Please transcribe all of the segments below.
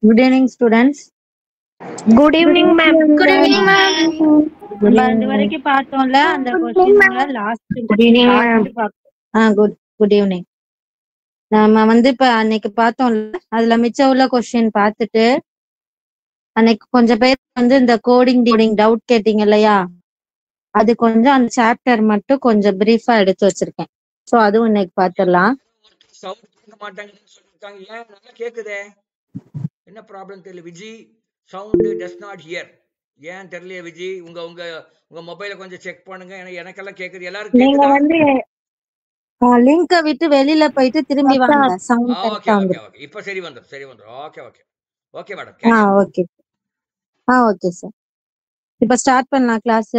Good evening, students. Good evening, ma'am. Good evening, ma'am. இது வரைக்கும் பார்த்தோம்ல அந்த क्वेश्चनல குட் ஈவினிங். நாம இப்ப அன்னைக்கு பார்த்தோம்ல அதுல மிச்சம் உள்ள क्वेश्चन பார்த்துட்டு அன்னைக்கு கொஞ்சம் பேர் இந்த கோடிங் டவுட் கேட்டீங்க இல்லையா, அது கொஞ்சம் அந்த சாப்டர் மட்டும் கொஞ்சம் பிரீஃபா எடுத்து வச்சிருக்கேன். சோ அதுவும் இன்னைக்கு பாத்துடலாம். சவுண்ட் கேட்க மாட்டாங்கன்னு சொல்லிருக்காங்க. ஏன் நல்லா கேக்குதே, என்ன ப்ராப்ளம் தெரியல Viji. Sound does not here. ஏன் தெரியல விஜி. உங்க உங்க உங்க மொபைல கொஞ்சம் செக் பண்ணுங்க. எனக்கெல்லாம் கேக்குது. எல்லாரும் நீங்க கேக்குதா? லிங்க விட்டு வெளியில போயிட்டு திரும்பி வாங்க. சவுண்ட் ஓகே கரெக்ட்டா ஓகே வந்துரும். ஓகே. இப்ப சரி வந்துரும். Okay okay okay madam. Okay okay sir. இப்ப ஸ்டார்ட் பண்ணலாம் கிளாஸ்.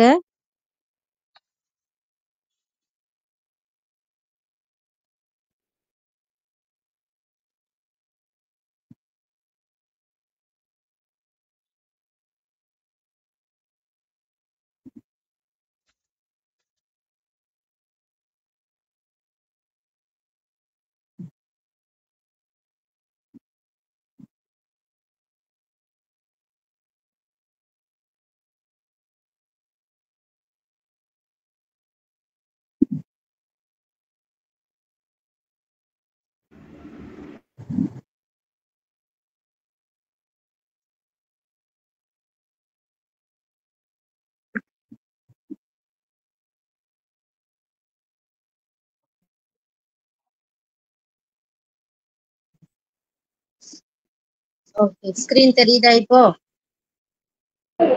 ஓகே, ஸ்கிரீன் தெரியுதா இப்போ?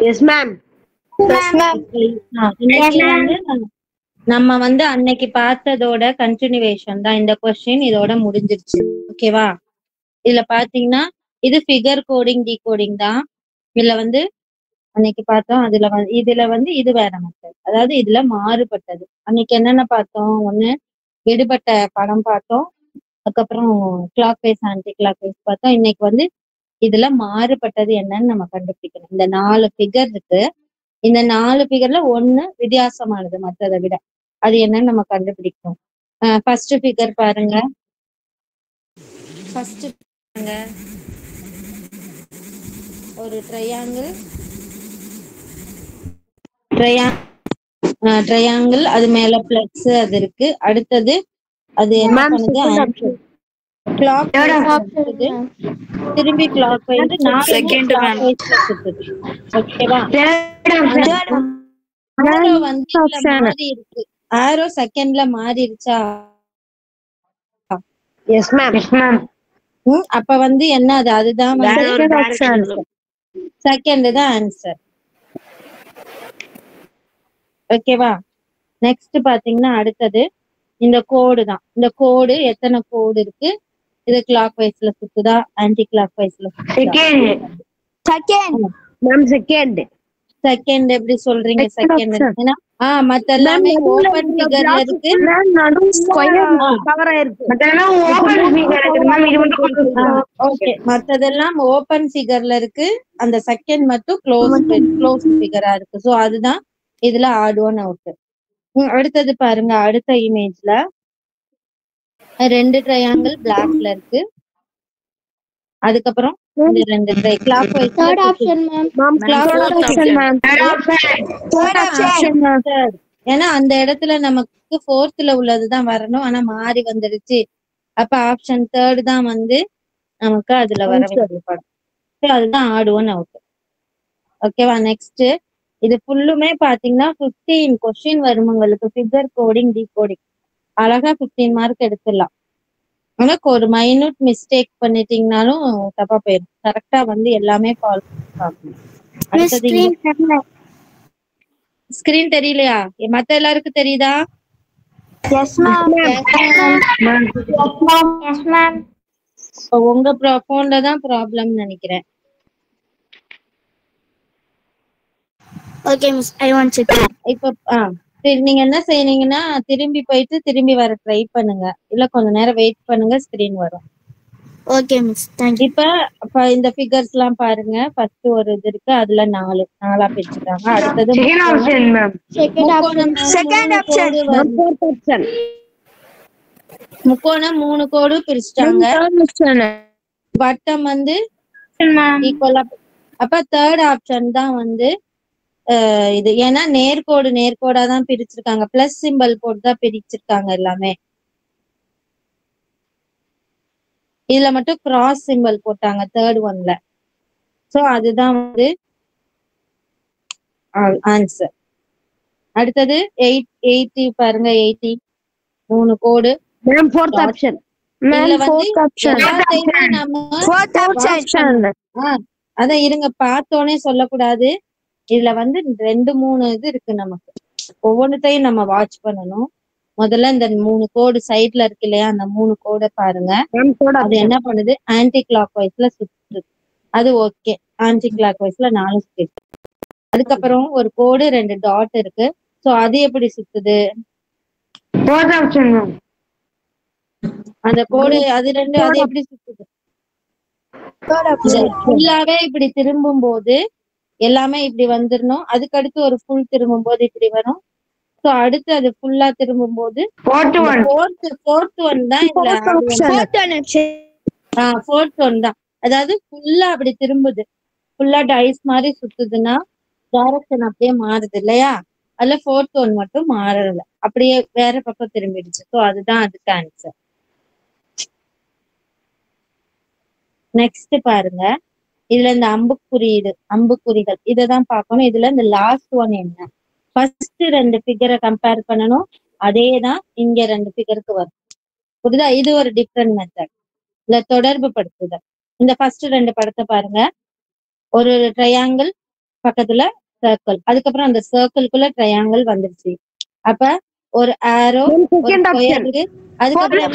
Yes, ma'am. Yes, ma'am. நம்ம அன்னைக்கு பார்த்ததோட கண்டினியூவேஷன் தான் இந்த क्वेश्चन. இதோட முடிஞ்சிருச்சு. ஓகேவா? இதுல பாத்தீங்கன்னா இது ஃபிகர் கோடிங் டீகோடிங் தான். இதுல அன்னைக்கு பார்த்தோம். இதுல இது வேற மெத்தட், அதாவது இதுல மாறுபட்டது. அன்னைக்கு என்னென்ன பார்த்தோம்? ஒண்ணு விடுபட்ட படம் பார்த்தோம், அதுக்கப்புறம் clockwise anticlockwise பார்த்தோம். இன்னைக்கு இதுல மாறுபட்டது என்னன்னு நம்ம கண்டுபிடிக்கணும். இந்த 4 ஃபிகர் இருக்கு. இந்த 4 ஃபிகர்ல ஒண்ணு வித்தியாசமானது மற்றதை விட. அது என்னன்னு நம்ம கண்டுபிடிக்கணும். ஃபர்ஸ்ட் ஃபிகர் பாருங்க. ஃபர்ஸ்ட் ஒரு ட்ரையாங்கிள், அது மேல பிளஸ் அது இருக்கு. அடுத்தது அது என்ன பண்ணுது? கிளாக் திரும்பி கிளாக் வைஸ் ஓகேவா? மாறி இருக்கு. ஆரோ செகண்ட்ல மாறிடுச்சா? Yes, ma'am. அப்ப என்ன அது? அதுதான் செகண்ட் தான் ஆன்சர். ஓகேவா? நெக்ஸ்ட் பாத்தீங்கன்னா அடுத்தது இந்த கோடு தான். இந்த கோடு எத்தனை கோடு இருக்கு? இது கிளாக் வைஸ்ல சுத்துதா, ஆன்டி கிளாக் வைஸ்ல செகண்ட் எப்படி சொல்றீங்க? செகண்ட் மத்த எல்லாமே ஓபன் ஃபிகர்ல இருக்கு. ஓகே, மத்ததெல்லாம் ஓபன் ஃபிகர்ல இருக்கு. அந்த செகண்ட் மட்டும் க்ளோஸ் ஃபிகரா இருக்கு. சோ அதுதான் இதுல ஆட் ஒன் அவுட். அடுத்தது பாருங்க, அடுத்த இமேஜ்ல 2 ட்ரையாங்கிள் பிளாக்ல இருக்கு. அதுக்கப்புறம் இந்த 2 clock wise. Third option, ma'am. ஏன்னா அந்த இடத்துல நமக்கு ஃபோர்த்ல உள்ளதுதான் வரணும், ஆனா மாறி வந்துடுச்சு. அப்ப ஆப்ஷன் 3 தான் நமக்கு அதுல வர வேண்டியப்படும். அதுதான் ஆட் ஒன் அவுட். ஓகேவா? நெக்ஸ்ட் இது ஃபுல்லுமே பாத்தீங்கன்னா 15 கொஸ்டின் வரும் உங்களுக்கு. ஃபிகர் கோடிங் டீகோடிங் அழகா 15 மார்க் எடுத்துடலாம். உனக்கு ஒரு மைனூட் மிஸ்டேக் பண்ணிட்டீங்கனாலும் தப்பா போயிடும். கரெக்டா எல்லாமே ஃபாலோ பண்ணணும். அடுத்தது ஸ்கிரீன் தெரியலையா? மத்த எல்லாருக்கும் தெரியுதா? Yes, ma'am. Yes, ma'am. உங்க போன்ல தான் ப்ராப்ளம் நினைக்கிறேன். Okay, miss. I want to check. இப்ப நீங்க என்ன செய்யறீங்கன்னா திரும்பி போயிட்டு திரும்பி வர ட்ரை பண்ணுங்க, இல்ல கொஞ்ச நேரம் வெயிட் பண்ணுங்க, ஸ்கிரீன் வரும். Okay, miss. Thank you. இப்ப இந்த ஃபிகர்ஸ் எல்லாம் பாருங்க. ஃபர்ஸ்ட் ஒரு இது இருக்கு, அதுல 4 பிரிச்சுட்டாங்க. அடுத்தது முக்கோணம் 3 கோடு பிரிச்சுட்டாங்க. வட்டம் ஈக்குவலா. அப்ப தேர்ட் ஆப்ஷன் தான் வந்து இது. ஏன்னா நேர்கோடு நேர்கோடா தான் பிரிச்சிருக்காங்க, பிளஸ் சிம்பல் போட்டு தான் பிரிச்சிருக்காங்க எல்லாமே. இதுல மட்டும் கிராஸ் சிம்பல் போட்டாங்க தேர்ட் ஒன்ல. சோ அதுதான் வந்து ஆன்சர். அடுத்தது 80 பாருங்க. 80 3 கோடு. Ma'am fourth option. இதுல வந்து எல்லாத்தையுமே நம்ம அதான் இருங்க, பார்த்தோன்னே சொல்லக்கூடாது. இதுல வந்து 2-3 இது இருக்கு நமக்கு. ஒவ்வொன்றுத்தையும் நம்ம வாட்ச் பண்ணணும். முதல்ல இந்த 3 கோடு சைட்ல இருக்கு இல்லையா, அந்த 3 கோடை பாருங்க. அது என்ன பண்ணுது, ஆன்டி கிளாக் வைஸ்ல சுத்துது. அது ஓகே. ஆன்டி கிளாக் வைஸ்ல 4 சுத்து. அதுக்கப்புறம் ஒரு கோடு 2 டாட் இருக்கு. சோ அது எப்படி சுத்துது, அந்த கோடு அது 2 அது எப்படி சுத்துது, ஃபுல்லாவே இப்படி திரும்பும் போது எல்லாமே இப்படி வந்துடணும். அதுக்கு அடுத்து ஒரு ஃபுல் திரும்பும் போது இப்படி வரும். சோ அடுத்து அது ஃபுல்லா திரும்பும் போது ஃபோர்த் ஒன் தான் இதுல ஃபோர்த் ஒன் தான். அதாவது ஃபுல்லா அப்படி திரும்புது, ஃபுல்லா டைஸ் மாதிரி சுத்துதுன்னா டைரக்ஷன் அப்படியே மாறுது இல்லையா. அதுல ஃபோர்த் ஒன் மட்டும் மாறல, அப்படியே வேற பக்கம் திரும்பிடுச்சு. சோ அதுதான் அதுக்கு ஆன்சர். நெக்ஸ்ட் பாருங்க. இதுல இந்த அம்புக்குறிகள் இததான் பார்க்கணும். இதுல இந்த லாஸ்ட் ஒன் என்ன, ஃபர்ஸ்ட் 2 ஃபிகரை கம்பேர் பண்ணணும். அதேதான் இங்க 2 ஃபிகருக்கு வரும். புரியுதா? இது ஒரு டிஃப்ரெண்ட் மெத்தட். இந்த தொடர்பு படுத்துதல். இந்த ஃபர்ஸ்ட் 2 படத்தை பாருங்க. ஒரு ட்ரையாங்கிள் பக்கத்துல சர்க்கிள், அதுக்கப்புறம் அந்த சர்க்கிள்குள்ள ட்ரையாங்கிள் வந்துருச்சு. அப்ப ஒரு ஆரோ இருக்கு. அதுக்கப்புறம்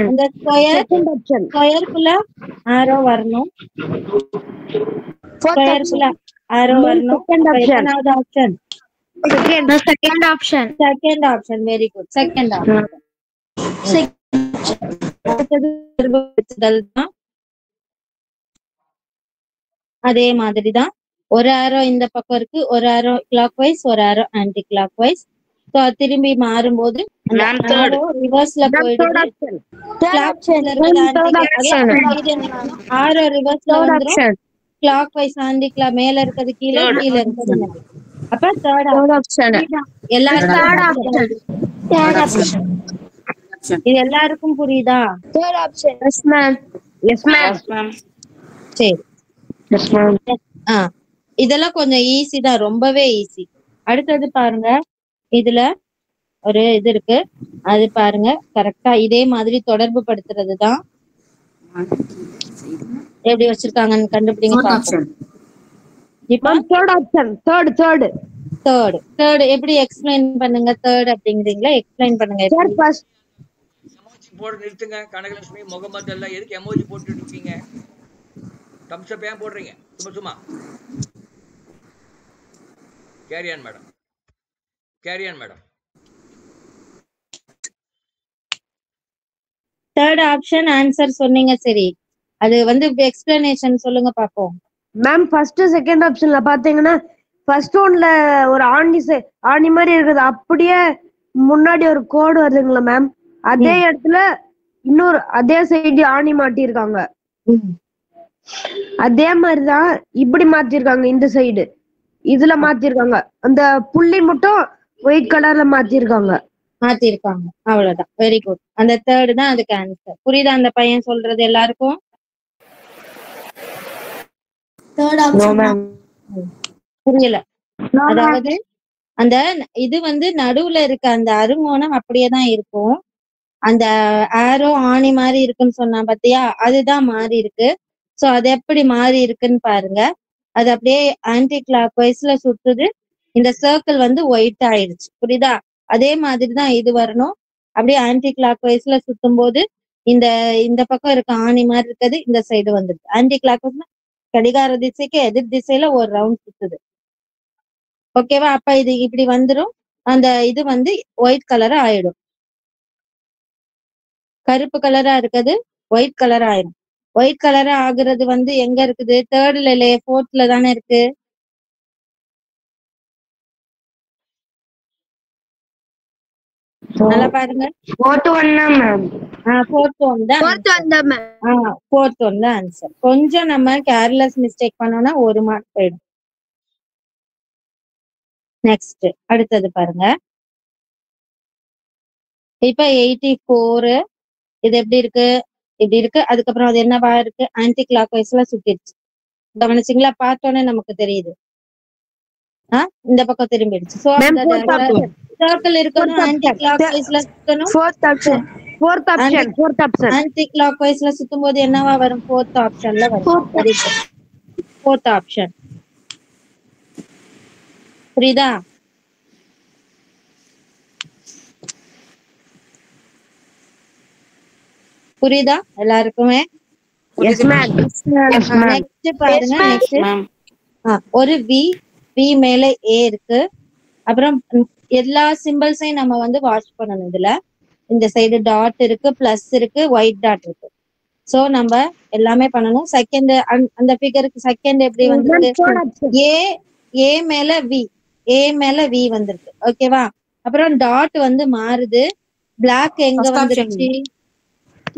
அந்த ஸ்கொயருக்குள்ள ஆரோ வரணும். ஸ்கொயருக்குள்ள ஆரோ வரணும். எத்தனாவது option? Second option. Very good. Second option. அதே மாதிரிதான் ஒரு ஆரோ இந்த பக்கம் இருக்கு, ஒரு ஆரோ கிளாக் வைஸ், ஒரு ஆரோ ஆன்டி கிளாக் வைஸ். திரும்பி மாறும்போது ரிவர்ஸ்ல போயிடுது. ஆரோ ரிவர்ஸ்ல வந்துரும். கிளாக் வைஸ் ஆன்டி கிளாக் மேல இருக்கிறது கீழே, கீழே இருக்கிறது மேல. அப்ப தேர்ட் ஆப்ஷன். இது எல்லாருக்கும் புரியுதா? சரி. இதெல்லாம் கொஞ்சம் ஈஸி தான், ரொம்பவே ஈஸி. அடுத்தது பாருங்க. இதுல ஒரு இது இருக்கு, அது பாருங்க. கரெக்டா இதே மாதிரி தொடர்பு படுத்துறது தான். எப்படி வச்சிருக்காங்கன்னு கண்டுபிடிங்க பாப்போம். இப்ப தேர்ட் எப்படி எக்ஸ்பிளைன் பண்ணுங்க? தேர்ட் அப்படிங்கிறீங்களா, எக்ஸ்பிளைன் பண்ணுங்க. எமோஜி போட நிறுத்துங்க. கனகலட்சுமி, முகமது எல்லாம் எதுக்கு எமோஜி போட்டு இருக்கீங்க? தம்ஸ் அப் ஏன் போடுறீங்க? சும்மா carry on madam. Third option answer சொன்னீங்க. சரி, அது வந்து எக்ஸ்பிளனேஷன் சொல்லுங்க பாப்போம். மேம் ஃபர்ஸ்ட் செகண்ட் ஆப்ஷன்ல பாத்தீங்கன்னா ஃபர்ஸ்ட் ஒன்ல ஒரு ஆணி மாதிரி இருக்குது, அப்படியே முன்னாடி ஒரு கோடு வருதுங்களா மேம், அதே இடத்துல இன்னொரு அதே சைடு ஆணி மாட்டிருக்காங்க. அதே மாதிரிதான் இப்படி மாத்திருக்காங்க. இந்த சைடு இதுல மாத்திருக்காங்க. அந்த புள்ளி மட்டும் ஒயிட் கலர்ல மாத்திருக்காங்க. அவ்வளவுதான். Very good. அந்த தேர்ட் தான் அதுக்கு ஆன்சர். புரியுதா அந்த பையன் சொல்றது எல்லாருக்கும்? புரியல? அதாவது அந்த இது வந்து நடுவுல இருக்க அந்த அருங்கோணம் அப்படியேதான் இருக்கும். அந்த ஆரோ ஆணி மாதிரி இருக்குன்னு சொன்னா பாத்தியா, அதுதான் மாறி இருக்கு. சோ அது எப்படி மாறி இருக்குன்னு பாருங்க. அது அப்படியே ஆன்டி கிளாக் வைஸ்ல சுத்துது. இந்த சர்க்கிள் வந்து ஒயிட் ஆயிடுச்சு. புரியுதா? அதே மாதிரிதான் இது வரணும். அப்படியே ஆன்டி கிளாக் வைஸ்ல சுத்தும் போது இந்த பக்கம் இருக்க ஆணி மாதிரி இருக்கிறது இந்த சைடு வந்துடுது. ஆன்டி கிளாக் வைஸ்ல கடிகார திசைக்கு எதிர் திசையில ஒரு ரவுண்ட் சுத்துது. ஓகேவா? அப்ப இது இப்படி வந்துடும். அந்த இது வந்து ஒயிட் கலரா ஆயிடும். கருப்பு கலரா இருக்குது ஒயிட் கலர் ஆயிடும். ஒயிட் கலரா ஆகுறது வந்து எங்க இருக்குது? தேர்ட்ல இல்லையே, ஃபோர்த்ல தானே இருக்கு. நல்லா பாருங்க. fourth one தான் மேம். fourth one தான் fourth one தான் ஆன்சர். கொஞ்சம் நம்ம கேர்லெஸ் மிஸ்டேக் பண்ணோம்னா 1 மார்க் போயிடும். நெக்ஸ்ட் அடுத்தது பாருங்க. இப்ப 84 இது எப்படி இருக்கு, இப்படி இருக்கு. அதுக்கப்புறம் அது என்னவா இருக்கு, ஆன்டி கிளாக் வைஸ்ல சுத்திடுச்சு. கவனிச்சிங்களா? பார்த்தோன்னே நமக்கு தெரியுது. இந்த பக்கம் திரும்பிடுச்சு. சோ சர்க்கிள் இருக்கணும், ஆன்டி கிளாக் வைஸ்ல சுத்தணும். ஆன்டி கிளாக் வைஸ்ல சுத்தும் போது என்னவா வரும், fourth ஆப்ஷன்ல வரும். Very good, fourth option. புரியுதா? புரியுதா எல்லாருக்குமே? நெக்ஸ்ட் பாருங்க. நெக்ஸ்ட் ஒரு வி மேல ஏ இருக்கு. அப்புறம் எல்லா சிம்பிள்ஸையும் நம்ம வந்து வாட்ச் பண்ணணும். இதுல இந்த சைடு டாட் இருக்கு, பிளஸ் இருக்கு, ஒயிட் டாட் இருக்கு. சோ நம்ம எல்லாமே பண்ணணும். செகண்ட் அந்த ஃபிகருக்கு செகண்ட் எப்படி வந்திருக்கு, ஏ மேல வி வந்திருக்கு. ஓகேவா? அப்புறம் டாட் வந்து மாறுது. பிளாக் எங்க வந்துருச்சு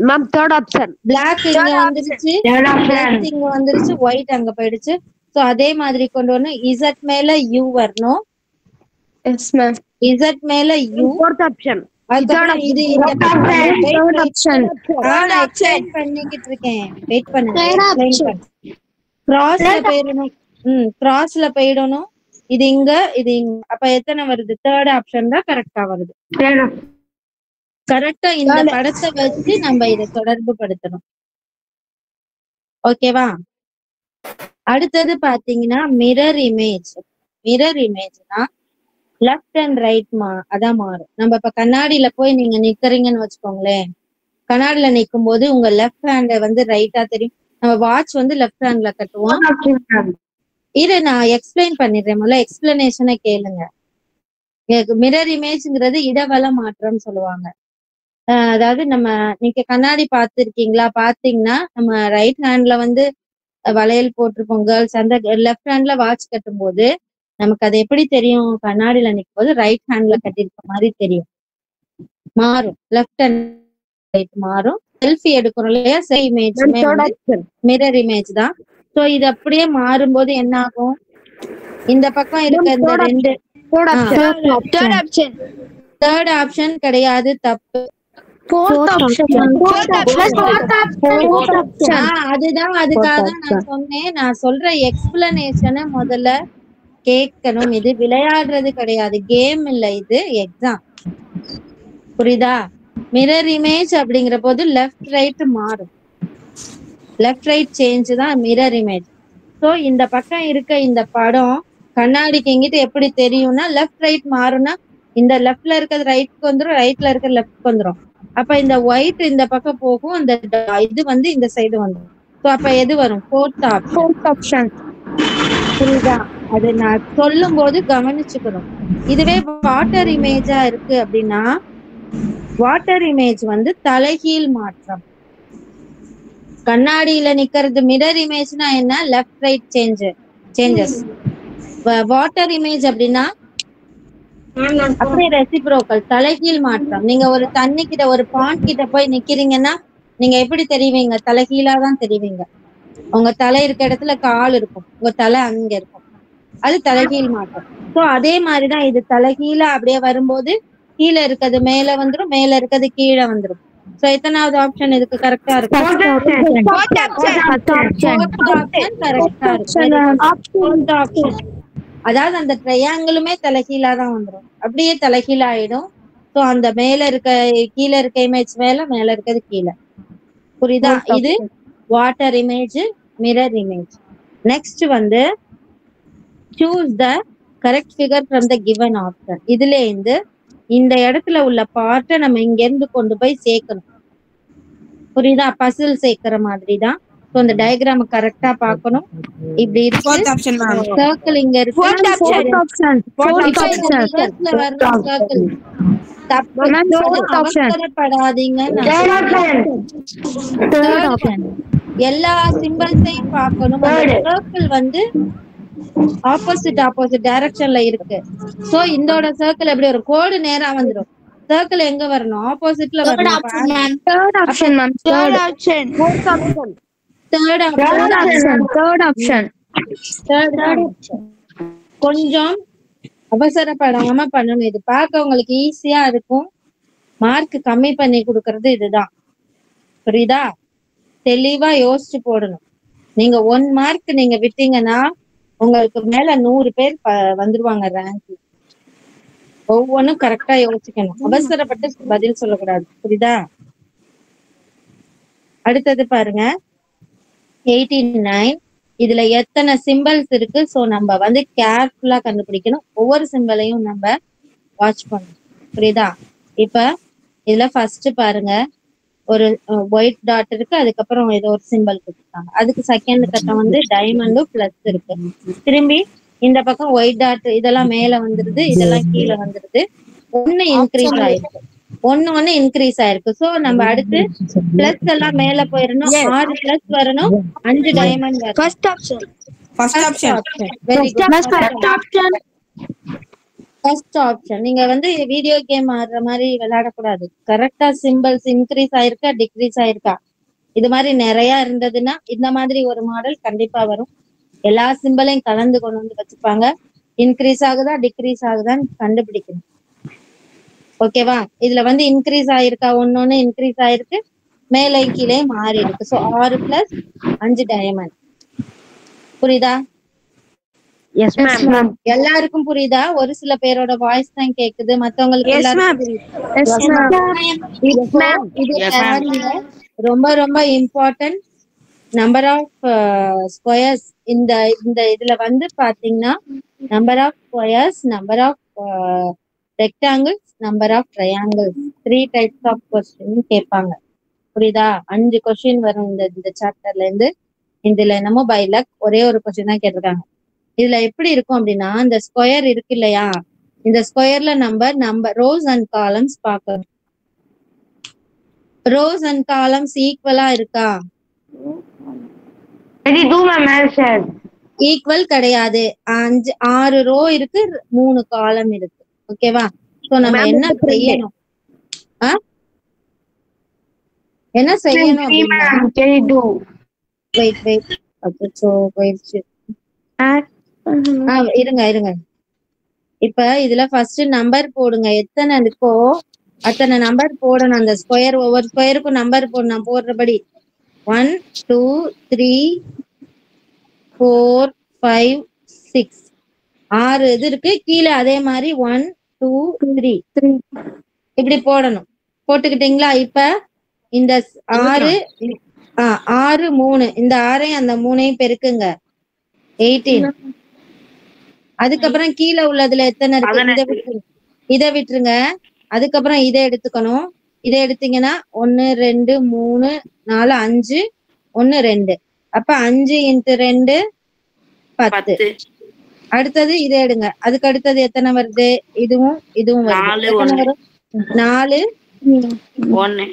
மேம்? Third option. பிளாக் இங்க வந்துருச்சு, இங்க வந்துருச்சு, ஒயிட் அங்க போயிடுச்சு. சோ அதே மாதிரி கொண்டு வரணும். இசட் மேல யூ வரணும். Yes ma'am. இசட் மேல யூ, fourth ஆப்ஷன். அதுக்கப்புறம் இது எக்ஸ்பிளைன் பண்ணிக்கிட்டு இருக்கேன், வெயிட் பண்ணுங்க. கிராஸ்ல போயிடணும். கிராஸ்ல போயிடணும். இது இங்க, இது இங்க. அப்ப எத்தனை வருது? தேர்ட் ஆப்ஷன் தான் கரெக்டா வருது. கரெக்டா இந்த படத்தை வச்சு நம்ம இதை தொடர்பு படுத்தணும். ஓகேவா? அடுத்தது பாத்தீங்கன்னா மிரர் இமேஜ். மிரர் இமேஜ்னா லெஃப்ட் அண்ட் ரைட் அதான் மாறும். நம்ம இப்ப கண்ணாடியில போய் நீங்க நிக்கிறீங்கன்னு வச்சுக்கோங்களேன். கண்ணாடியில நிக்கும் போது உங்க லெஃப்ட் ஹேண்ட வந்து ரைட்டா தெரியும். நம்ம வாட்ச் வந்து லெஃப்ட் ஹேண்ட்ல கட்டுவோம். இதை நான் எக்ஸ்பிளைன் பண்ணிடுறேன். முதல்ல எக்ஸ்பிளனேஷனை கேளுங்க. மிரர் இமேஜ்ங்கிறது இடவல மாற்றம் சொல்லுவாங்க. அதாவது நம்ம நீங்க கண்ணாடி பாத்துருக்கீங்களா? பாத்தீங்கன்னா நம்ம ரைட் ஹேண்ட்ல வந்து வளையல் போட்டிருப்போம் கேர்ள்ஸ். அந்த லெஃப்ட் ஹேண்ட்ல வாட்ச் கட்டும் போது நமக்கு அது எப்படி தெரியும்? கண்ணாடியில நிற்கும் போது ரைட் ஹேண்ட்ல கட்டிருக்க மாதிரி தெரியும். மாறும், லெஃப்ட் அண்ட் ரைட் மாறும். செல்ஃபி எடுக்கிறோம் இல்லையா, இமேஜ்மே மிரர் இமேஜ் தான். சோ இது அப்படியே மாறும்போது என்ன ஆகும்? இந்த பக்கம் இருக்க இந்த ரெண்டு தேர்ட் ஆப்ஷன் கிடையாது, தப்பு. அதுதான், அதுக்காக நான் சொன்னேன். நான் சொல்ற எக்ஸ்பிளனேஷனை முதல்ல கேட்கணும். இது விளையாடுறது கிடையாது, கேம் இல்ல, இது எக்ஸாம். புரியுதா? மிரர் இமேஜ் அப்படிங்கிற போது லெஃப்ட் ரைட் மாறும். லெஃப்ட் ரைட் சேஞ்ச் தான் மிரர் இமேஜ். சோ இந்த பக்கம் இருக்க இந்த படம் கண்ணாடிக்கு எங்கிட்ட எப்படி தெரியும்னா லெஃப்ட் ரைட் மாறும்னா இந்த லெஃப்ட்ல இருக்கிறது ரைட்க்கு வந்துடும், ரைட்ல இருக்கிற லெஃப்ட்க்கு வந்துடும். அப்ப இந்த ஒயிட் இந்த பக்கம் போகும், அந்த இது வந்து இந்த சைடு வந்துடும். சோ அப்ப எது வரும்? Fourth option. புரியுதா? அது நான் சொல்லும் போது கவனிச்சுக்கணும். இதுவே வாட்டர் இமேஜா இருக்கு அப்படின்னா வாட்டர் இமேஜ் வந்து தலைகீழ் மாற்றம். கண்ணாடியில நிக்கிறது மிரர் இமேஜ்னா என்ன? Left right changes. Water image அப்படின்னா அப்படியே ரெசிப்ரோக்கல், தலைகீழ் மாற்றம். நீங்க ஒரு தண்ணி கிட்ட, ஒரு பாண்ட் கிட்ட போய் நிக்கிறீங்கன்னா நீங்க எப்படி தெரிவிங்க? தலைகீழா தான் தெரிவிங்க. உங்க தலை இருக்க இடத்துல கால் இருக்கும், உங்க தலை அங்க இருக்கும். அது தலைகீழ் மாற்றம். சோ அதே மாதிரிதான் இது தலைகீழா அப்படியே வரும்போது கீழே இருக்கிறது மேல வந்துடும், மேல இருக்கிறது கீழே வந்துடும். சோ எத்தனாவது ஆப்ஷன் இதுக்கு கரெக்டா இருக்கும்? அதாவது அந்த ட்ரையாங்கிளுமே தலைகீழா தான் வந்துடும், அப்படியே தலைகீழா ஆயிடும். சோ அந்த மேல இருக்க கீழே இருக்க இமேஜ் மேல இருக்கிறது கீழே. புரியுதா? இது water image, mirror image. Next வந்து choose the correct figure from the given option. இதுல இருந்து இந்த இடத்துல உள்ள பார்ட்டை நம்ம இங்க இருந்து கொண்டு போய் சேர்க்கணும். புரியுதா? பசில் சேர்க்கிற மாதிரி தான். சோ இந்த டயக்ராம் கரெக்டா பார்க்கணும். இப்படி இருக்கு, சர்க்கிள் இங்க இருக்கு. அவசரப்படாதீங்க, எல்லா சிம்பிள்ஸையும் பார்க்கணும். சர்க்கிள் வந்து ஆப்போசிட் டைரக்ஷன்ல இருக்கு. சோ இதோட சர்க்கிள் எப்படி ஒரு கோடு நேரா வந்துடும். சர்க்கிள் எங்க வரணும்? ஆப்போசிட்ல வரணும். Third option, ma'am. Third option. Fourth option. Third option. கொஞ்சம் அவசரப்படாம பண்ணணும். இது பார்க்க உங்களுக்கு ஈஸியா இருக்கும். மார்க் கம்மி பண்ணி கொடுக்கறது இதுதான். புரியுதா? தெளிவா யோசிச்சு போடணும். நீங்க 1 மார்க் நீங்க விட்டீங்கன்னா உங்களுக்கு மேல 100 பேர் வந்துருவாங்க ரேங்க். ஒவ்வொன்னும் கரெக்டா யோசிக்கணும். அவசரப்பட்டு பதில் சொல்லக்கூடாது. புரியுதா? அடுத்தது பாருங்க 89. இதுல எத்தனை சிம்பிள்ஸ் இருக்கு? சோ நம்ம வந்து கேர்ஃபுல்லா கண்டுபிடிக்கணும். ஒவ்வொரு சிம்பிளையும் நம்ம வாட்ச் பண்ணணும். புரியுதா? இப்ப இதுல ஃபர்ஸ்ட் பாருங்க ஒரு ஒயிட் டாட் இருக்கு, அதுக்கப்புறம் ஏதோ ஒரு சிம்பிள் கொடுத்துருக்காங்க. அதுக்கு செகண்ட் கட்டம் வந்து டைமண்டும் பிளஸ் இருக்கு. திரும்பி இந்த பக்கம் ஒயிட் டாட் இதெல்லாம் மேல வந்துருது, இதெல்லாம் கீழே வந்துருது. ஒண்ணு இன்க்ரீஸ் ஆயிருக்கு, ஒண்ணு இன்க்ரீஸ் ஆயிருக்கு. சோ நம்ம அடுத்து பிளஸ் எல்லாம் மேல போயிடணும். 6 பிளஸ் வரணும், 5 டைமண்ட் வரணும். First option. நீங்க வந்து வீடியோ கேம் ஆடுற மாதிரி விளையாடக்கூடாது. கரெக்டா சிம்பிள்ஸ் இன்க்ரீஸ் ஆயிருக்கா டிக்ரீஸ் ஆயிருக்கா இது மாதிரி நிறைய இருந்ததுன்னா இந்த மாதிரி ஒரு மாடல் கண்டிப்பா வரும். எல்லா சிம்பிளையும் கலந்து கொண்டு வந்து வச்சுப்பாங்க. இன்க்ரீஸ் ஆகுதா டிக்ரீஸ் ஆகுதான்னு கண்டுபிடிக்கணும். ஓகேவா? இதுல வந்து இன்க்ரீஸ் ஆயிருக்கா, ஒன்னொன்னு இன்க்ரீஸ் ஆயிருக்கு, மேலே கீழே மாறி இருக்கு. So 6 plus 5 diamond. புரியுதா? Yes ma'am. எல்லாருக்கும் புரியுதா? ஒரு சில பேரோட வாய்ஸ் தான் கேக்குது, மத்தவங்களுக்கு எல்லாருக்கும் ரொம்ப ரொம்ப இம்பார்ட்டன்ட் நம்பர் ஆஃப் ஸ்கொயர்ஸ். இந்த இதுல வந்து பாத்தீங்கன்னா number of squares, number of rectangles, number of triangles, 3 types of question கேட்பாங்க. புரியுதா? 5 கொஸ்டின் வரும் இந்த சாப்டர்ல இருந்து. இதுல என்னமோ பை லக் ஒரே ஒரு கொஸ்டின் தான் கேட்டிருக்காங்க. இதுல எப்படி இருக்கும் அப்படின்னா, இந்த ஸ்கொயர் இருக்கு இல்லையா, இந்த ஸ்கொயர்ல நம்ம ரோஸ் அண்ட் காலம்ஸ் பார்க்கணும். ரோஸ் அண்ட் காலம்ஸ் ஈக்குவலா இருக்கா? ஈக்குவல் கிடையாது. 6 ரோ இருக்கு, 3 காலம் இருக்கு. ஓகேவா? சோ நம்ம என்ன செய்யணும்? என்ன செய்யணும் அப்படின்னா, இருங்க. இப்ப இதுல ஃபர்ஸ்ட் நம்பர் போடுங்க. எத்தனை இருக்கோ அத்தனை நம்பர் போடணும். அந்த ஸ்கொயர் ஒவ்வொரு ஸ்கொயருக்கும் நம்பர் போடணும். போடுறபடி 1 2 3 4 5 6 6 இது இருக்கு. கீழே அதே மாதிரி 1 2 3 இப்படி போடணும். போட்டுக்கிட்டீங்களா? இப்ப இந்த 6 3 இந்த 6ஐயும் அந்த 3ஐயும் பெருக்குங்க, 18. அதுக்கப்புறம் கீழே உள்ளதுல எத்தனை இருக்கு இதை விட்டுருங்க. அதுக்கப்புறம் இதை எடுத்துக்கணும். இதை எடுத்தீங்கன்னா 1 2 3 4 5 1 2. அப்ப 5 × 2 10. அடுத்தது இதை எடுங்க. அதுக்கு அடுத்தது எத்தனை வருது? இதுவும் வருது. எத்தனை வரும்? 4 1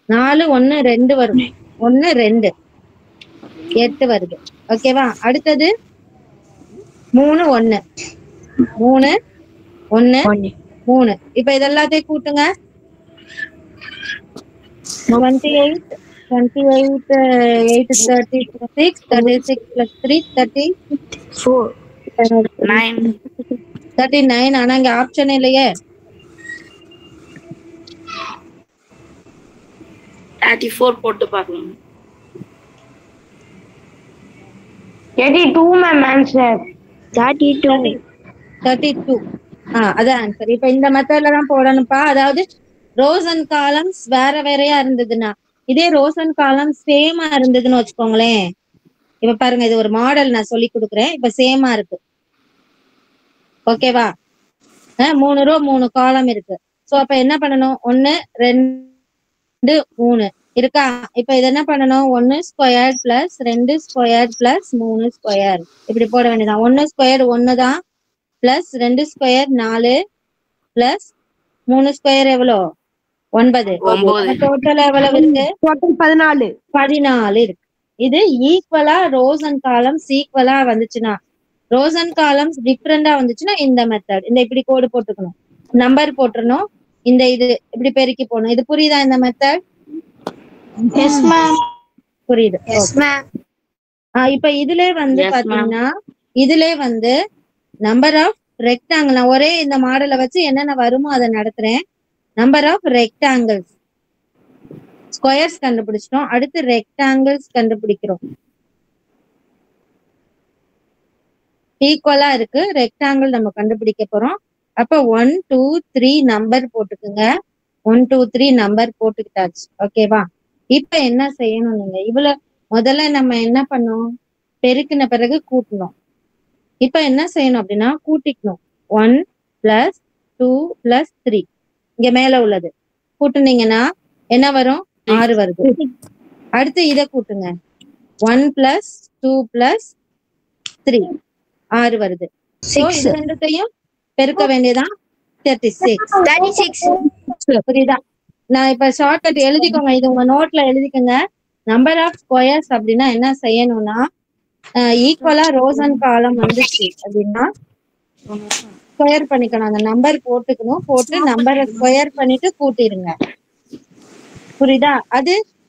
4 1 2 வரும். 1 2 8 வருது. ஓகேவா? அடுத்தது 3 1 3 1 3. இப்ப இதெல்லாத்தையும் கூட்டுங்க. 28 8 36 36 plus 3 34 39. ஆனா இங்க ஆப்ஷன் இல்லையே. 34 போட்டு பார்க்கணும். 32 மேம் ஆன்சர். 32. அதான் ஆன்சர். இப்ப இந்த மெத்தட்ல தான் போடணும்ப்பா. அதாவது ரோஸ் அண்ட் காலம்ஸ் வேறையா இருந்ததுன்னா, இதே ரோஸ் அண்ட் காலம்ஸ் சேமா இருந்ததுன்னு வச்சுக்கோங்களேன். இப்ப பாருங்க, இது ஒரு மாடல் நான் சொல்லி கொடுக்குறேன். இப்ப சேமா இருக்கு. ஓகேவா? 3 ரோ 3 காலம் இருக்கு. சோ அப்ப என்ன பண்ணணும்? 1 2 3 இருக்கா? இப்ப இது என்ன பண்ணணும்? 1 square plus 2 square plus 3 square இப்படி போட வேண்டியதான். 1 ஸ்கொயர் 1 தான், பிளஸ் 2 ஸ்கொயர் 4 பிளஸ் 3 ஸ்கொயர் எவ்வளோ? 9. டோட்டல் எவ்வளவு இருக்கு? 14 இருக்கு. இது ஈக்குவலா ரோஸ் அண்ட் காலம்ஸ் ஈக்குவலா வந்துச்சுன்னா, ரோஸ் அண்ட் காலம்ஸ் டிஃப்ரெண்டா வந்துச்சுன்னா இந்த மெத்தட், இந்த இப்படி கோடு போட்டுக்கணும், நம்பர் போட்டுறணும், இந்த இது இப்படி பெருக்கி போடணும். இது புரியுதா இந்த மெத்தட்? Yes ma'am. புரியுது. Yes ma'am. இப்ப இதுல வந்து Yes, ma'am. பாத்தீங்கன்னா இதுல வந்து நம்பர் ஆஃப் ரெக்டாங்கிள், நான் ஒரே இந்த மாடலை வச்சு என்னென்ன வருமோ அதை நடத்துறேன். நம்பர் ஆஃப் ரெக்டாங்கிள்ஸ், ஸ்கொயர்ஸ் கண்டுபிடிச்சிட்டோம். அடுத்து ரெக்டாங்கிள்ஸ் கண்டுபிடிக்கிறோம். ஈக்குவலா இருக்கு, ரெக்டாங்கிள் நம்ம கண்டுபிடிக்க போறோம். அப்ப 1 2 3 நம்பர் போட்டுக்குங்க. 1 2 3 நம்பர் போட்டுக்கிட்டாச்சு. ஓகேவா? இப்ப என்ன செய்யணும், நீங்க இவ்வளவு முதல்ல நம்ம என்ன பண்ணோம், பெருக்கின பிறகு கூட்டணும். இப்ப என்ன செய்யணும் அப்படின்னா கூட்டிக்கணும். 1 + 2 + 3 இங்க மேல உள்ளது கூட்டுனீங்கன்னா என்ன வரும்? 6 வருது. அடுத்து இத கூட்டுங்க. 1 + 2 + 3 6 வருது. சோ இது ரெண்டுத்தையும் பெருக்க வேண்டியதான் 36. புரியுதா? நான் இப்ப ஷார்ட்கட் எழுதிக்கோங்க, இது உங்க நோட்ல எழுதிக்கோங்க. நம்பர் ஆஃப் ஸ்கொயர்ஸ் அப்படின்னா என்ன செய்யணும்னா ஈக்குவலா ரோஸ் அண்ட் காலம் வந்துச்சு அப்படின்னா ஸ்கொயர் பண்ணிக்கணும். அந்த நம்பர் போட்டுக்கணும், போட்டு நம்பரை ஸ்கொயர் பண்ணிட்டு கூட்டிடுங்க. புரியுதா?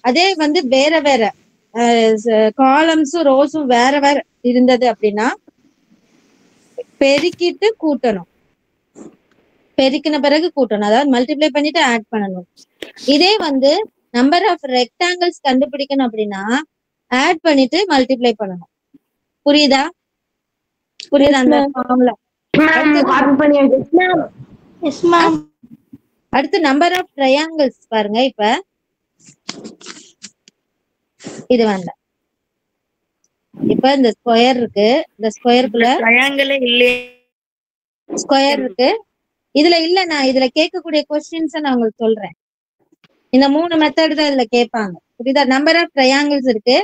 அதே வந்து வேற வேற காலம்ஸும் ரோஸும் வேற வேற இருந்தது அப்படின்னா பெருக்கிட்டு கூட்டணும், பெருக்கின பிறகு கூட்டணும், அதாவது மல்டிப்ளை பண்ணிட்டு ஆட் பண்ணணும். இதே வந்து நம்பர் ஆஃப் ரெக்டாங்கிள்ஸ் கண்டுபிடிக்கணும் அப்படின்னா ஆட் பண்ணிட்டு மல்டிப்ளை பண்ணணும். புரியுதா? புரியுதா அந்த ஃபார்முலா? Yes ma'am. அடுத்து நம்பர் ஆஃப் ட்ரையாங்கிள்ஸ் பாருங்க. இப்ப இது வேண்டாம். இப்ப இந்த ஸ்கொயர் இருக்கு, இந்த ஸ்கொயருக்குள்ள ட்ரையாங்கிள் இல்லையே. ஸ்கொயர் இருக்கு. இதுல இல்ல, நான் இதுல கேட்கக்கூடிய கொஸ்டின்ஸ் நான் உங்களுக்கு சொல்றேன். இந்த 3 மெத்தட் தான் இதுல கேட்பாங்க. புரியுதா? நம்பர் ஆஃப் ட்ரையாங்கிள்ஸ் இருக்கு.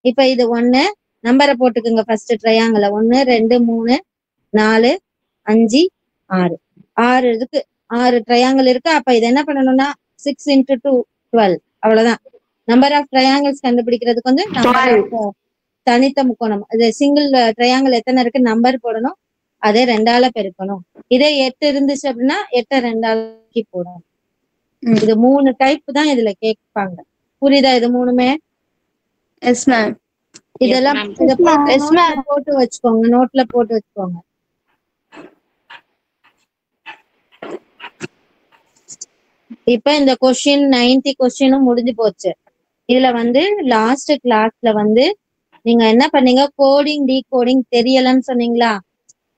இப்ப இது 1 நம்பரை போட்டுக்குங்க. ஃபர்ஸ்ட் ட்ரையாங்கிள் 1 2 3 4 5 6 6 இருக்கு, 6 ட்ரையாங்கிள் இருக்கு. அப்ப இது என்ன பண்ணணும்னா 6 × 2 12 அவ்வளவுதான். நம்பர் ஆஃப் ட்ரையாங்கிள்ஸ் கண்டுபிடிக்கிறதுக்கு வந்து நம்பர் ஆஃப் தனித்த முக்கோணம், இது சிங்கிள் ட்ரையாங்கிள் எத்தனை இருக்கு நம்பர் போடணும், அதே 2ஆல பெருக்கணும். இதே 8 இருந்துச்சு அப்படின்னா 8 2ஆல போடணும். இது 3 டைப் தான் இதுல கேட்பாங்க. புரியுதா? இது 3மே. Yes ma'am. இதெல்லாம் இத போட்டு வச்சுக்கோங்க, நோட்ல போட்டு வச்சுக்கோங்க. இப்ப இந்த கொஸ்டின் 90 கொஸ்டினும் முடிஞ்சு போச்சு. இதுல வந்து லாஸ்ட் கிளாஸ்ல வந்து நீங்க என்ன பண்ணீங்க, கோடிங் டீகோடிங் தெரியலன்னு சொன்னீங்களா,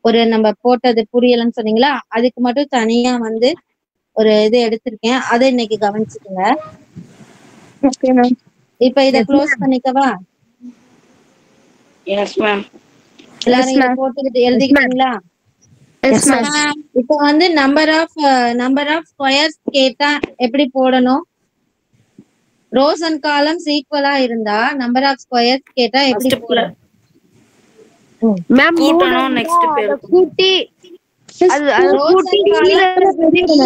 ஒரு நம்ம போட்டது புரியலன்னு சொன்னீங்களா, அதுக்கு மட்டும் தனியா வந்து ஒரு இது எடுத்திருக்கேன், அதை இன்னைக்கு கவனிச்சுக்கோங்க. இப்ப இத க்ளோஸ் பண்ணிக்கவா? Yes ma'am. எல்லாரும் இத போட்டுக்கிட்டு எழுதிக்கிட்டீங்களா? இப்ப வந்து நம்பர் ஆஃப் ஸ்கொயர்ஸ் கேட்டா எப்படி போடணும்? ரோஸ் அண்ட் காலம்ஸ் ஈக்குவலா இருந்தா நம்பர் ஆஃப் ஸ்கொயர்ஸ் கேட்டா எப்படி போடணும்? மேம் கூட்டணும், நெக்ஸ்ட் பேர் கூட்டி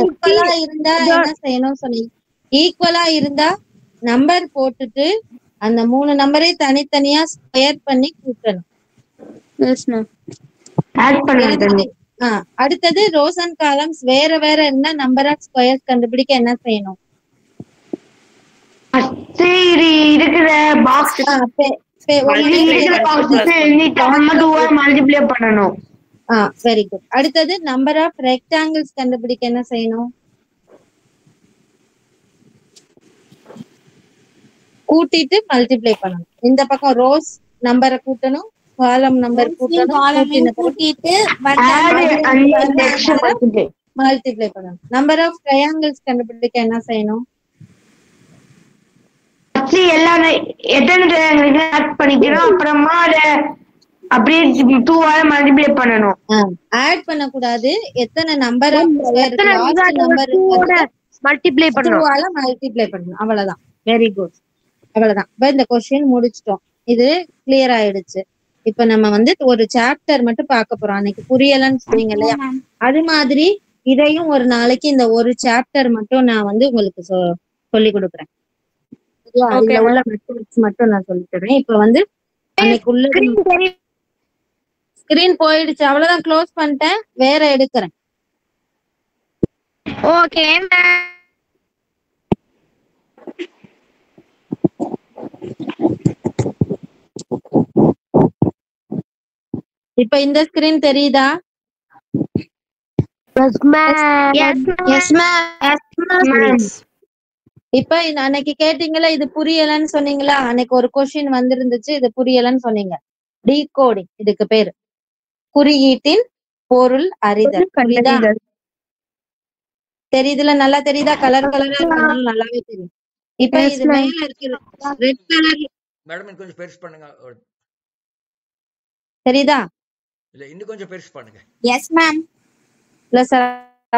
ஈக்குவலா இருந்தா என்ன செய்யணும் சொன்னீங்க? ஈக்குவலா இருந்தா நம்பர் போட்டுட்டு அந்த 3 நம்பரை தனித்தனியா ஸ்கொயர் பண்ணி கூட்டணும். அடுத்தது ரோஸ் அண்ட் காலம்ஸ் வேற வேற இருந்தா நம்பர் ஆஃப் ஸ்கொயர்ஸ் கண்டுபிடிக்க என்ன செய்யணும்? இருக்கிற பாக்ஸ் மல்டிப்ளை பண்ணணும். Very good. அடுத்தது நம்பர் ஆஃப் ரெக்டாங்கிள்ஸ் கண்டுபிடிக்க என்ன செய்யணும்? கூட்டிட்டு மல்டிப்ளை பண்ணணும். இந்த பக்கம் ரோஸ் நம்பரை கூட்டணும், காலம் நம்பர் கூட்டணும், கூட்டிட்டு மல்டிப்ளை பண்ணணும். நம்பர் ஆஃப் ட்ரையாங்கிள்ஸ் கண்டுபிடிக்க என்ன செய்யணும்? எல்லாம் எத்தனை ட்ரையாங்கிள் ஆட் பண்ணிக்கணும், அப்புறமா அப்படியே 2 ஆல மல்டிப்ளை பண்ணணும். ஆட் பண்ண கூடாது. எத்தனை number of last number multiply பண்ணணும், 2 ஆல மல்டிப்ளை பண்ணணும். அவ்வளவுதான். Very good. அவ்வளவுதான். இப்ப இந்த क्वेश्चन முடிச்சிட்டோம். இது கிளியர் ஆயிடுச்சு. இப்ப நம்ம வந்து ஒரு சாப்டர் மட்டும் பார்க்க போறோம். அன்னைக்கு புரியலன்னு சொன்னீங்க இல்லையா, அது மாதிரி இதையும் ஒரு நாளைக்கு இந்த ஒரு சாப்டர் மட்டும் நான் வந்து உங்களுக்கு சொல்லி கொடுக்குறேன். இதுல உள்ள மெத்தட்ஸ் மட்டும் நான் சொல்லி தரேன். இப்ப வந்து அன்னைக்கு உள்ள ஸ்கிரீன் போயிடுச்சு, அவ்வளவுதான், க்ளோஸ் பண்ணிட்டேன், வேற எடுக்கிறேன். Okay ma'am. இப்ப இந்த ஸ்கிரீன் தெரியுதா? Yes ma'am. S ma'am. இப்ப அன்னைக்கு கேட்டீங்களா, இது புரியலன்னு சொன்னீங்களா? அன்னைக்கு ஒரு கொஸ்டின் வந்திருந்துச்சு, இது புரியலன்னு சொன்னீங்க. டீகோடிங் இதுக்கு பேரு. குறியீட்டின் பொருள் அறிதல். புரியுதா? தெரியுதுல? நல்லா தெரியுதா? கலர் கலரா இருக்கனால நல்லாவே தெரியும். இப்ப இது மேல இருக்குது ரெட் கலர். மேடம் கொஞ்சம் பெருசு பண்ணுங்க. தெரியுதா? இல்ல இன்னும் கொஞ்சம் பெருசு பண்ணுங்க. Yes ma'am. இல்ல சார்,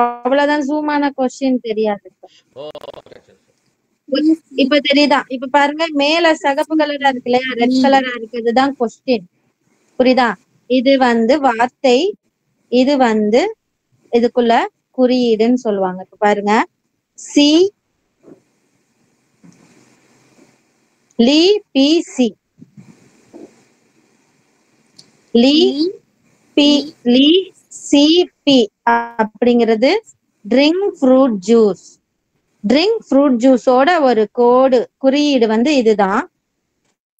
அவ்வளவுதான், ஜூம் ஆன கொஸ்டின் தெரியாது. இப்ப தெரியுதா? இப்ப பாருங்க, மேல சகப்பு கலரா இருக்கு இல்லையா, ரெட் கலரா இருக்கு, இதுதான் கொஸ்டின். புரியுதா? இது வார்த்தை, இது இதுக்குள்ள குறியீடுன்னு சொல்லுவாங்க. இப்ப பாருங்க, சி லி பி சி, லி பி லி சி பி அப்படிங்கிறது drink fruit juice. Drink fruit ஜூஸோட ஒரு கோடு குறியீடு இதுதான்.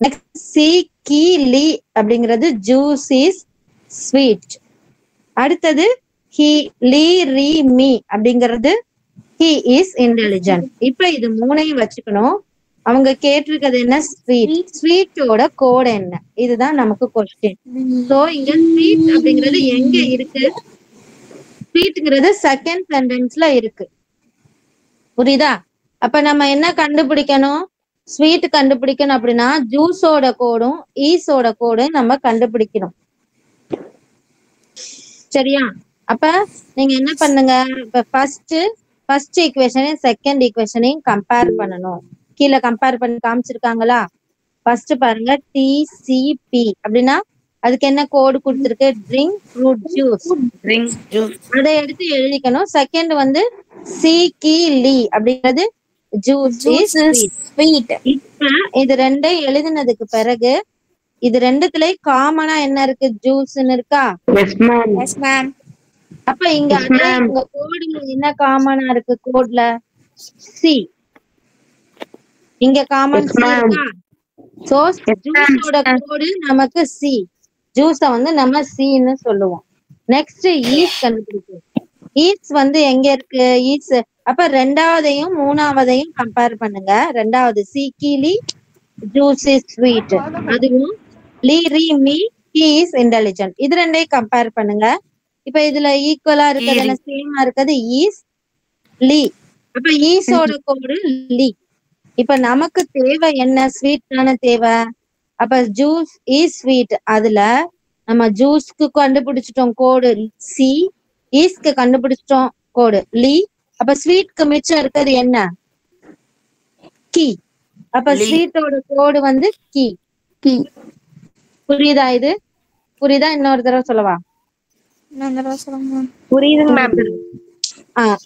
நெக்ஸ்ட் சி கி லி அப்படிங்கிறது ஜூஸ் இஸ் ஸ்வீட். அடுத்தது ஹி லி ரி மீ அப்படிங்கிறது ஹி இஸ் இன்டெலிஜென்ட். இப்ப இது மூணையும் வச்சுக்கணும். அவங்க கேட்டிருக்கிறது என்ன? ஸ்வீட். ஸ்வீட்டோட கோடு என்ன? இதுதான் நமக்கு கொஸ்டின். சோ இங்க ஸ்வீட் அப்படிங்கிறது எங்க இருக்கு? ஸ்வீட்ங்கிறது செகண்ட் சென்டென்ஸ்ல இருக்கு. புரியுதா? அப்ப நம்ம என்ன கண்டுபிடிக்கணும்? ஸ்வீட் கண்டுபிடிக்கணும் அப்படின்னா ஜூஸோட கோடும் ஈஸோட கோடும் நம்ம கண்டுபிடிக்கணும். சரியா? அப்ப நீங்க என்ன பண்ணுங்க, இப்ப ஃபர்ஸ்ட் ஈக்குவேஷனையும் செகண்ட் ஈக்குவேஷனையும் கம்பேர் பண்ணணும். கீழே கம்பேர் பண்ணி காமிச்சிருக்காங்களா? ஃபர்ஸ்ட் பாருங்க, டிசிபி அப்படின்னா அதுக்கு என்ன கோடு கொடுத்திருக்கு? Drink fruit juice. அதை எடுத்து எழுதிக்கணும். செகண்ட் சிகிலி அப்படிங்கிறது ஜூஸ் இஸ் ஸ்வீட். இப்ப இது ரெண்டையும் எழுதினதுக்கு பிறகு இது ரெண்டுத்துல காமனா என்ன இருக்கு? ஜூஸ்ன்னு இருக்கா? Yes ma'am. அப்ப இங்க உங்க கோடுல என்ன காமனா இருக்கு? கோட்ல சி, இங்க காமன் சி இருக்கா? சோ ஜூஸோட கோடு நமக்கு சி. ஜூஸ நம்ம சின்னு சொல்லுவோம். நெக்ஸ்ட் ஈஸ் கண்டுபிடிக்கும். ஈஸ் எங்க இருக்கு? ஈஸ். அப்ப ரெண்டாவதையும் மூணாவதையும் கம்பேர் பண்ணுங்க. ரெண்டாவது C Geely juice is sweet, அதுவும் லி ரி மீ ஹி இஸ் இன்டெலிஜென்ட். இது ரெண்டையும் கம்பேர் பண்ணுங்க. இப்ப இதுல ஈக்குவலா இருக்கிறது, சேமா இருக்கிறது ஈஸ் லி. அப்ப ஈஸோட கோடு லி. இப்ப நமக்கு தேவை என்ன? ஸ்வீட் தானே தேவை. அப்ப ஜூஸ் இஸ் ஸ்வீட். அதுல நம்ம ஜூஸ்க்கு கண்டுபிடிச்சிட்டோம் கோடு சி, ஈஸ்க்கு கண்டுபிடிச்சிட்டோம் கோடு லி. அப்ப ஸ்வீட்க்கு மிச்சம் இருக்கிறது என்ன? கி. அப்ப ஸ்வீட்டோட கோடு கி. புரியுதா? இது புரியுதா? இன்னொரு தடவை சொல்லவா? புரியுதுங்க மேம்.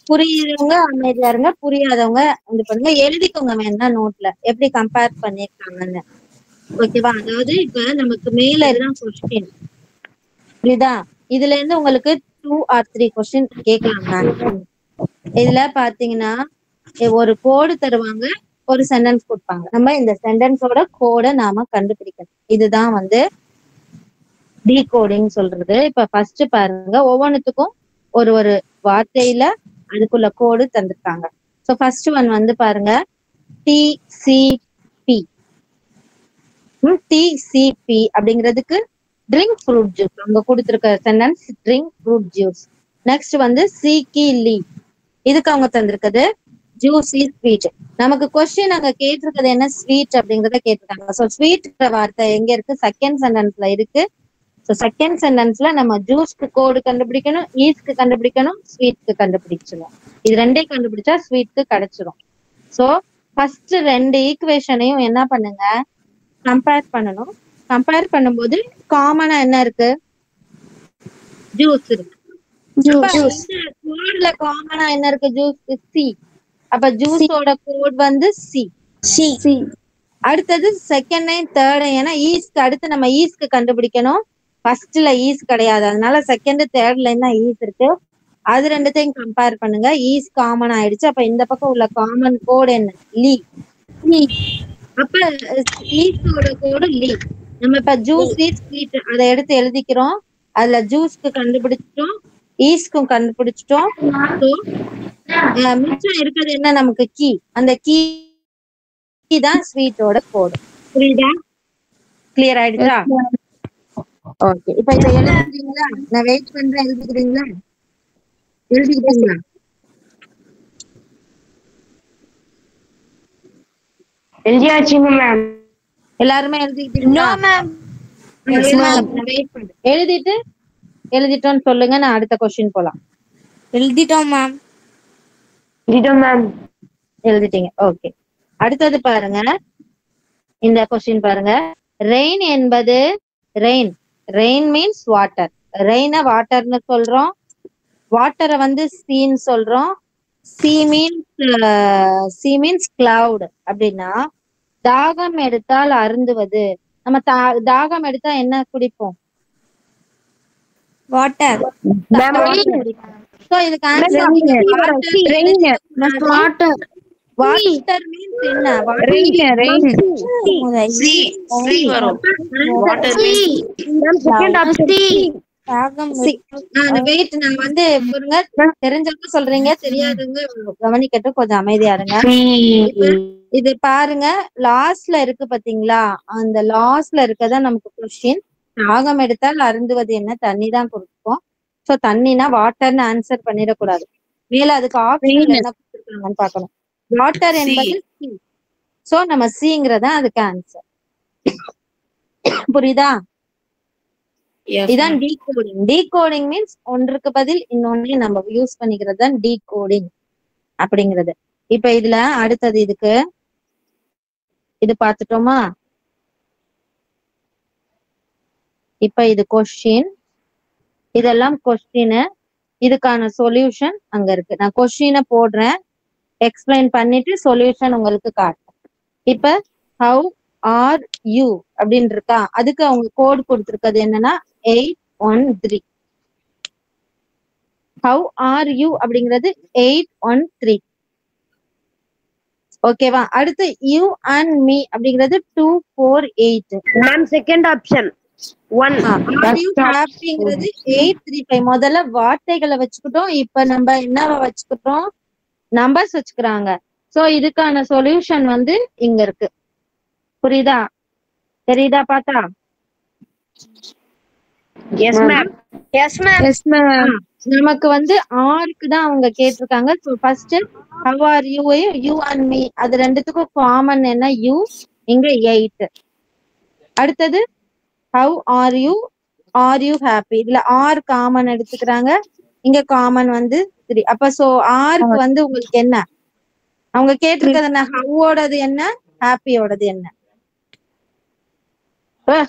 புரியுறவங்க அமைதியா இருங்க, புரியாதவங்க பண்ணுங்க, எழுதிக்கோங்க வேணா நோட்ல எப்படி கம்பேர் பண்ணிருக்காங்கன்னு. ஓகேவா? அதாவது இப்ப நமக்கு மேல இதுதான் கொஸ்டின். புரியுதா? இதுல இருந்து உங்களுக்கு 2 or 3 கொஸ்டின் கேட்கலாம். இதுல பாத்தீங்கன்னா ஒரு கோடு தருவாங்க, ஒரு சென்டென்ஸ் கொடுப்பாங்க. நம்ம இந்த சென்டென்ஸோட கோடை நாம கண்டுபிடிக்கணும். இதுதான் டீகோடிங் சொல்றது. இப்ப ஃபர்ஸ்ட் பாருங்க, ஒவ்வொன்றுத்துக்கும் ஒரு ஒரு வார்த்தையில அதுக்குள்ள கோடு தந்திருக்காங்க. சோ ஃபர்ஸ்ட் ஒன் பாருங்க, டிசிபி. டிசிபி அப்படிங்கிறதுக்கு ட்ரிங்க் ஃப்ரூட் ஜூஸ். அவங்க கொடுத்திருக்க sentence drink fruit juice. Next சிகிலி, இதுக்கு அவங்க தந்திருக்கிறது ஜூஸ் இஸ் ஸ்வீட். நமக்கு கொஸ்டின் அங்க கேட்டிருக்கிறது என்ன? ஸ்வீட் அப்படிங்கறத கேட்டிருக்காங்க. சோ ஸ்வீட் வார்த்தை எங்க இருக்கு? செகண்ட் சென்டென்ஸ்ல இருக்கு. சோ செகண்ட் சென்டென்ஸ்ல நம்ம ஜூஸ்க்கு கோடு கண்டுபிடிக்கணும், ஈஸ்க்கு கண்டுபிடிக்கணும், ஸ்வீட்க்கு கண்டுபிடிச்சிடும். இது ரெண்டையும் கண்டுபிடிச்சா ஸ்வீட்க்கு கிடைச்சிடும். சோ ஃபர்ஸ்ட் 2 ஈக்குவேஷனையும் என்ன பண்ணுங்க, கம்பேர் பண்ணணும். கம்பேர் பண்ணும்போது காமனா என்ன இருக்கு? ஜூஸ் இருக்கு. கோட்ல காமனா என்ன இருக்கு? Juice C. அப்ப ஜூஸோட கோட் சி. அடுத்தது செகண்ட் அண்ட் தேர்ட். ஏன்னா ஈஸ்க்கு அடுத்து நம்ம ஈஸ்க்கு கண்டுபிடிக்கணும், ஃபர்ஸ்ட்ல ஈஸ் கிடையாது, அதனால செகண்ட் தேர்ட் லைன் தான் ஈஸ் இருக்கு. அது ரெண்டுத்தையும் கம்பேர் பண்ணுங்க. ஈஸ் காமன் ஆயிடுச்சு. அப்ப இந்த பக்கம் உள்ள காமன் கோடு என்ன? லீ. அப்ப ஈஸோட கோடு லீ. நம்ம இப்ப ஜூஸ் இஸ் ஸ்வீட் அதை எடுத்து எழுதிக்கிறோம். அதுல ஜூஸ்க்கு கண்டுபிடிச்சிட்டோம், ஈஸ்க்கும் கண்டுபிடிச்சிட்டோம். மிச்சம் இருக்கிறது என்ன? நமக்கு கீ. அந்த கீ தான் ஸ்வீட்டோட கோடு. புரியுதா? கிளியர் ஆயிடுச்சா? ஓகே, இப்ப இதை எழுதிக்கிறீங்களா? நான் வெயிட் பண்றேன். எழுதிக்கிறீங்களா? எழுதிக்கிட்டீங்களா? எழுதியாச்சுங்க மேம். எல்லாருமே எழுதிக்கிட்டீங்களா? எழுதிட்டு எழுதிட்டோம்னு சொல்லுங்க. நான் அடுத்த கொஸ்டின் போலாம். எழுதிட்டோம் மேம். எழுதிட்டோம் மேம். எழுதிட்டீங்க. ஓகே, அடுத்தது பாருங்க. இந்த கொஸ்டின் பாருங்க. ரெயின் என்பது ரெயின். Rain means water. ரெயினை வாட்டர்னு சொல்றோம். வாட்டரை வந்து சீன்னு சொல்றோம். சி மீன்ஸ் கிளவுட். அப்படின்னா தாகம் எடுத்தால் அருந்துவது. நம்ம தாகம் எடுத்தா என்ன குடிப்போம்? வாட்டர். சோ இதுக்கு ஆன்சர் வாட்டர் மீன்ஸ் என்ன? வெயிட், நான் வந்து தெரிஞ்சவங்க சொல்றீங்க, தெரியாதவங்க கவனிக்கட்டும், கொஞ்சம் அமைதியா இருங்க. இது பாருங்க, லாஸ்ட்ல இருக்கு பாத்தீங்களா? அந்த லாஸ்ட்ல இருக்கதான் நமக்கு கொஸ்டின். தாகம் எடுத்தால் அருந்துவது என்ன? தண்ணி தான் கொடுப்போம். சோ தண்ணினா வாட்டர்னு ஆன்சர் பண்ணிடக்கூடாது. மேல அதுக்கு ஆப்ஷன் என்ன கொடுத்துருக்காங்கன்னு பாக்கணும். வாட்டர் என்பது சி. சோ நம்ம சிங்கிறதா அதுக்கு ஆன்சர். புரியுதா? இதான் டீகோடிங். டீகோடிங் மீன்ஸ் ஒன்றுக்கு பதில் இன்னொன்னு நம்ம யூஸ் பண்ணிக்கிறது தான் டீகோடிங் அப்படிங்கிறது. இப்ப இதுல அடுத்தது இதுக்கு இது பார்த்துட்டோமா? இப்ப இது கொஸ்டின், இதெல்லாம் கொஸ்டின், இதுக்கான சொல்யூஷன் அங்க இருக்கு. நான் கொஸ்டினை போடுறேன், எக்ஸ்பிளைன் பண்ணிட்டு சொல்யூஷன் உங்களுக்கு காட்டுறேன். இப்ப ஹவு ஆர் யூ அப்படின்னு இருக்கா, அதுக்கு அவங்க கோட் கொடுத்திருக்கிறது என்னன்னா 813. ஹவு ஆர் யூ அப்படிங்கிறது 813. ஓகேவா? அடுத்து யூ அண்ட் மீ அப்படிங்கிறது 248. Ma'am second option 1. ஹாப்பிங்கிறது 835. முதல்ல வார்த்தைகளை வச்சுக்கிட்டோம், இப்ப நம்ம என்னவா வச்சுக்கிட்டோம்? நம்பர்ஸ் வச்சுக்கிறாங்க. சோ இதுக்கான சொல்யூஷன் வந்து இங்க இருக்கு. புரியுதா? தெரியுதா? பார்த்தா? Yes ma'am. Yes ma'am. Yes ma'am. நமக்கு வந்து ஆருக்கு தான் அவங்க கேட்டிருக்காங்க. So first how are you, you and me, அது ரெண்டுத்துக்கும் காமன் என்ன? யூ. இங்க 8. அடுத்தது ஹவ் ஆர் யூ ஹாப்பி. இதுல ஆர் காமன் எடுத்துக்கிறாங்க, இங்க காமன் வந்து 3. அப்ப சோ ஆருக்கு வந்து உங்களுக்கு என்ன அவங்க கேட்டிருக்கிறது? என்ன? ஹவ்வோடது என்ன, ஹாப்பியோடது என்ன?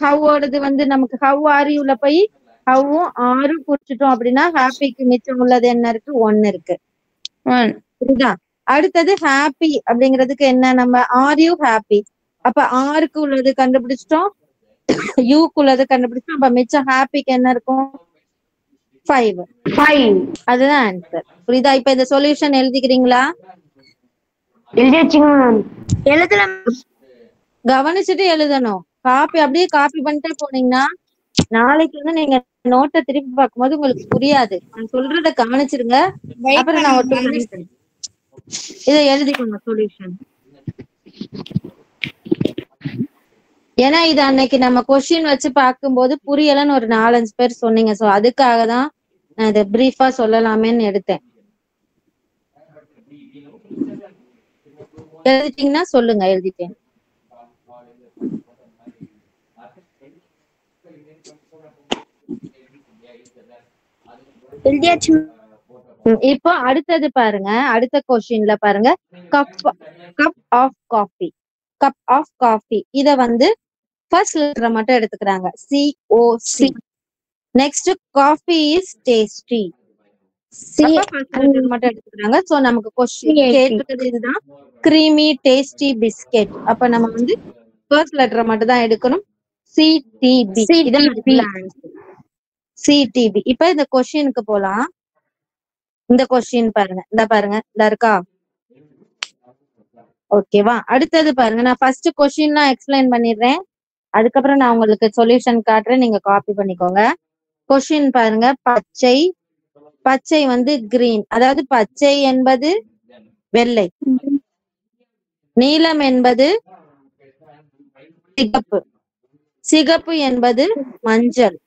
ஹவ்வோடது வந்து நமக்கு ஹவ் ஆர் யூல போய் ஹவ்வும் ஆரும் குறிச்சிட்டோம் அப்படின்னா ஹாப்பிக்கு மிச்சம் உள்ளது என்ன இருக்கு? 1 இருக்கு. புரியுதா? அடுத்தது ஹாப்பி அப்படிங்கிறதுக்கு என்ன? நம்ம ஆர் யூ ஹாப்பி. அப்ப ஆருக்கு உள்ளது கண்டுபிடிச்சிட்டோம், யூக்கு உள்ளது கண்டுபிடிச்சோம். அப்ப மிச்சம் ஹாப்பிக்கு என்ன இருக்கும்? 5. அதுதான் ஆன்சர். புரியுதா? இப்ப இந்த சொல்யூஷன் எழுதிக்கிறீங்களா? எழுதலாம். கவனிச்சுட்டு எழுதணும். காப்பி அப்படியே காப்பி பண்ணிட்டே போனீங்கன்னா நாளைக்கு வந்து நீங்க நோட்டை திருப்பி பார்க்கும்போது உங்களுக்கு புரியாது. நான் சொல்றத கவனிச்சிருங்க. அப்புறம் நான் ஒட்டு இதை எழுதிக்கணும் சொல்யூஷன். ஏன்னா இது அன்னைக்கு நம்ம கொஸ்டின் வச்சு பார்க்கும்போது புரியலன்னு ஒரு 4-5 பேர் சொன்னீங்க. சோ அதுக்காக தான் நான் இதை பிரீஃபா சொல்லலாமேன்னு எடுத்தேன். எழுதிட்டீங்கன்னா சொல்லுங்க. எழுதிட்டேன். இப்போ அடுத்தது பாருங்க, அடுத்த கொஸ்டின்ல பாருங்க, cup of coffee. Cup of coffee இத வந்து ஃபர்ஸ்ட் லெட்டர் மட்டும் எடுத்துக்கிறாங்க, COC. Next coffee is tasty, first letter மட்டும் எடுத்துக்கிறாங்க. சோ நமக்கு கொஸ்டின் கேட்டிருக்கிறது இதுதான், கிரீமி டேஸ்டி பிஸ்கெட். அப்ப நம்ம வந்து ஃபர்ஸ்ட் லெட்டர் மட்டும் தான் எடுக்கணும், CTB. இதான் ஆன்சர். சிடிபி. இப்ப இந்த கொஸ்டினுக்கு போலாம். இந்த கொஸ்டின் பாருங்க, இந்த இருக்கா? ஓகேவா? அடுத்தது பாருங்க, நான் ஃபர்ஸ்ட் கொஸ்டின்லாம் எக்ஸ்பிளைன் பண்ணிடுறேன். அதுக்கப்புறம் நான் உங்களுக்கு சொல்யூஷன் காட்டுறேன், நீங்க காப்பி பண்ணிக்கோங்க. கொஸ்டின் பாருங்க, பச்சை. பச்சை வந்து கிரீன், அதாவது பச்சை என்பது வெள்ளை, நீலம் என்பது சிகப்பு, சிகப்பு என்பது மஞ்சள்.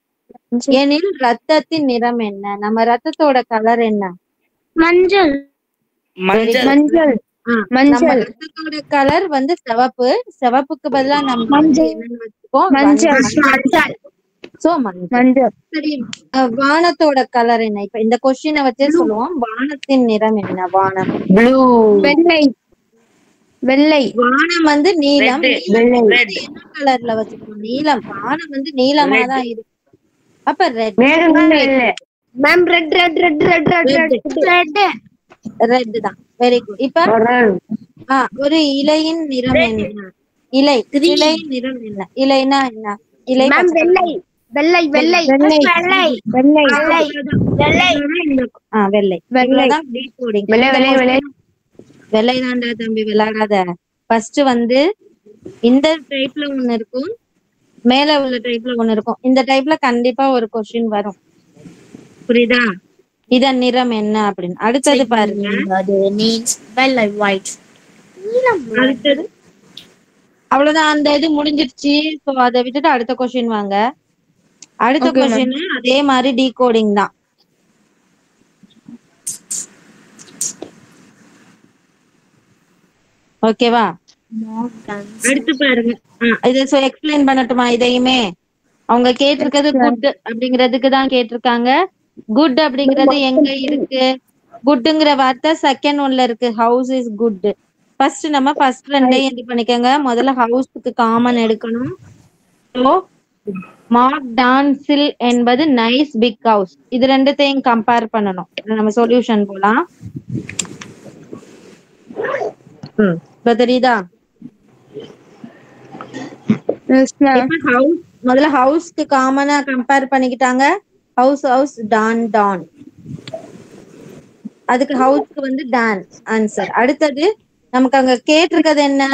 எனில் ரத்தத்தின் நிறம் என்ன? நம்ம ரத்தத்தோட கலர் என்ன? மஞ்சள். மஞ்சள். மஞ்சள். நம்ம மஞ்சள். ரத்தத்தோட கலர் வந்து சிவப்பு. சிவப்புக்கு பதிலா நம்ம மஞ்சள். என்னன்னு வச்சுப்போம்? மஞ்சள். சோ மஞ்சள். மஞ்சள். சரி, வானத்தோட கலர் என்ன? இப்ப இந்த கொஸ்டினை வச்சே சொல்லுவோம். வானத்தின் நிறம் என்ன? வானம் ப்ளூ. வெள்ளை. வெள்ளை. வானம் வந்து நீலம். Red. நீலம் Red. என்ன கலர்ல வச்சுக்கணும்? நீலம். வானம் வந்து நீளமா தான் இருக்கு. அப்ப red. Ma'am red red red red red red red தான். Very good. இப்ப ஒரு இலையின் நிறம் என்ன? இலை. இலையின் நிறம் என்ன? இலைனா என்ன? இலை மேம் வெள்ளை வெள்ளை வெள்ளை வெள்ளை வெள்ளை வெள்ளை. வெள்ளை. இவ்வளவுதான் decoding. வெள்ளை தாண்டா தம்பி, விளையாடாத. ஃபர்ஸ்ட் வந்து இந்த டைப்ல ஒண்ணு இருக்கும், மேல உள்ள டைப்ல ஒண்ணு இருக்கும். இந்த டைப்ல கண்டிப்பா ஒரு கொஸ்டின் வரும், புரியுதா? இதன் நிறம் என்ன அப்படின்னு. அடுத்தது பாருங்க, வெள்ளை ஒயிட். அடுத்தது அவ்வளவுதான். அந்த இது முடிஞ்சிருச்சு. சோ அதை விட்டுட்டு அடுத்த கொஸ்டின் வாங்க. அடுத்த கொஸ்டின் அதே மாதிரி டீகோடிங் தான். ஓகேவா? அடுத்து பாருங்க, இதை எக்ஸ்பிளைன் பண்ணட்டுமா? இதையுமே அவங்க கேட்டிருக்கிறது குட் அப்படிங்கிறதுக்கு தான் கேட்டிருக்காங்க. குட் அப்படிங்கிறது எங்க இருக்கு? குட்ங்கிற வார்த்தை செகண்ட் ஒன்ல இருக்கு. House is good. ஃபர்ஸ்ட் நம்ம ஃபர்ஸ்ட் ரெண்டே இது பண்ணிக்கோங்க. முதல்ல ஹவுஸ்க்கு காமன் எடுக்கணும். ஸோ மார்க் டான்சில் என்பது நைஸ் பிக் ஹவுஸ். இது ரெண்டுத்தையும் கம்பேர் பண்ணணும். நம்ம சொல்யூஷன் போலாம். இப்ப தெரியுதா? முதல்ல ஹவுஸ்க்கு காமனா கம்பேர் பண்ணிக்கிட்டாங்க. ஹவுஸ் ஹவுஸ், டான் டான். அதுக்கு ஹவுஸ்க்கு வந்து டான் ஆன்சர். அடுத்தது நமக்கு அங்க கேட்டிருக்கிறது என்ன?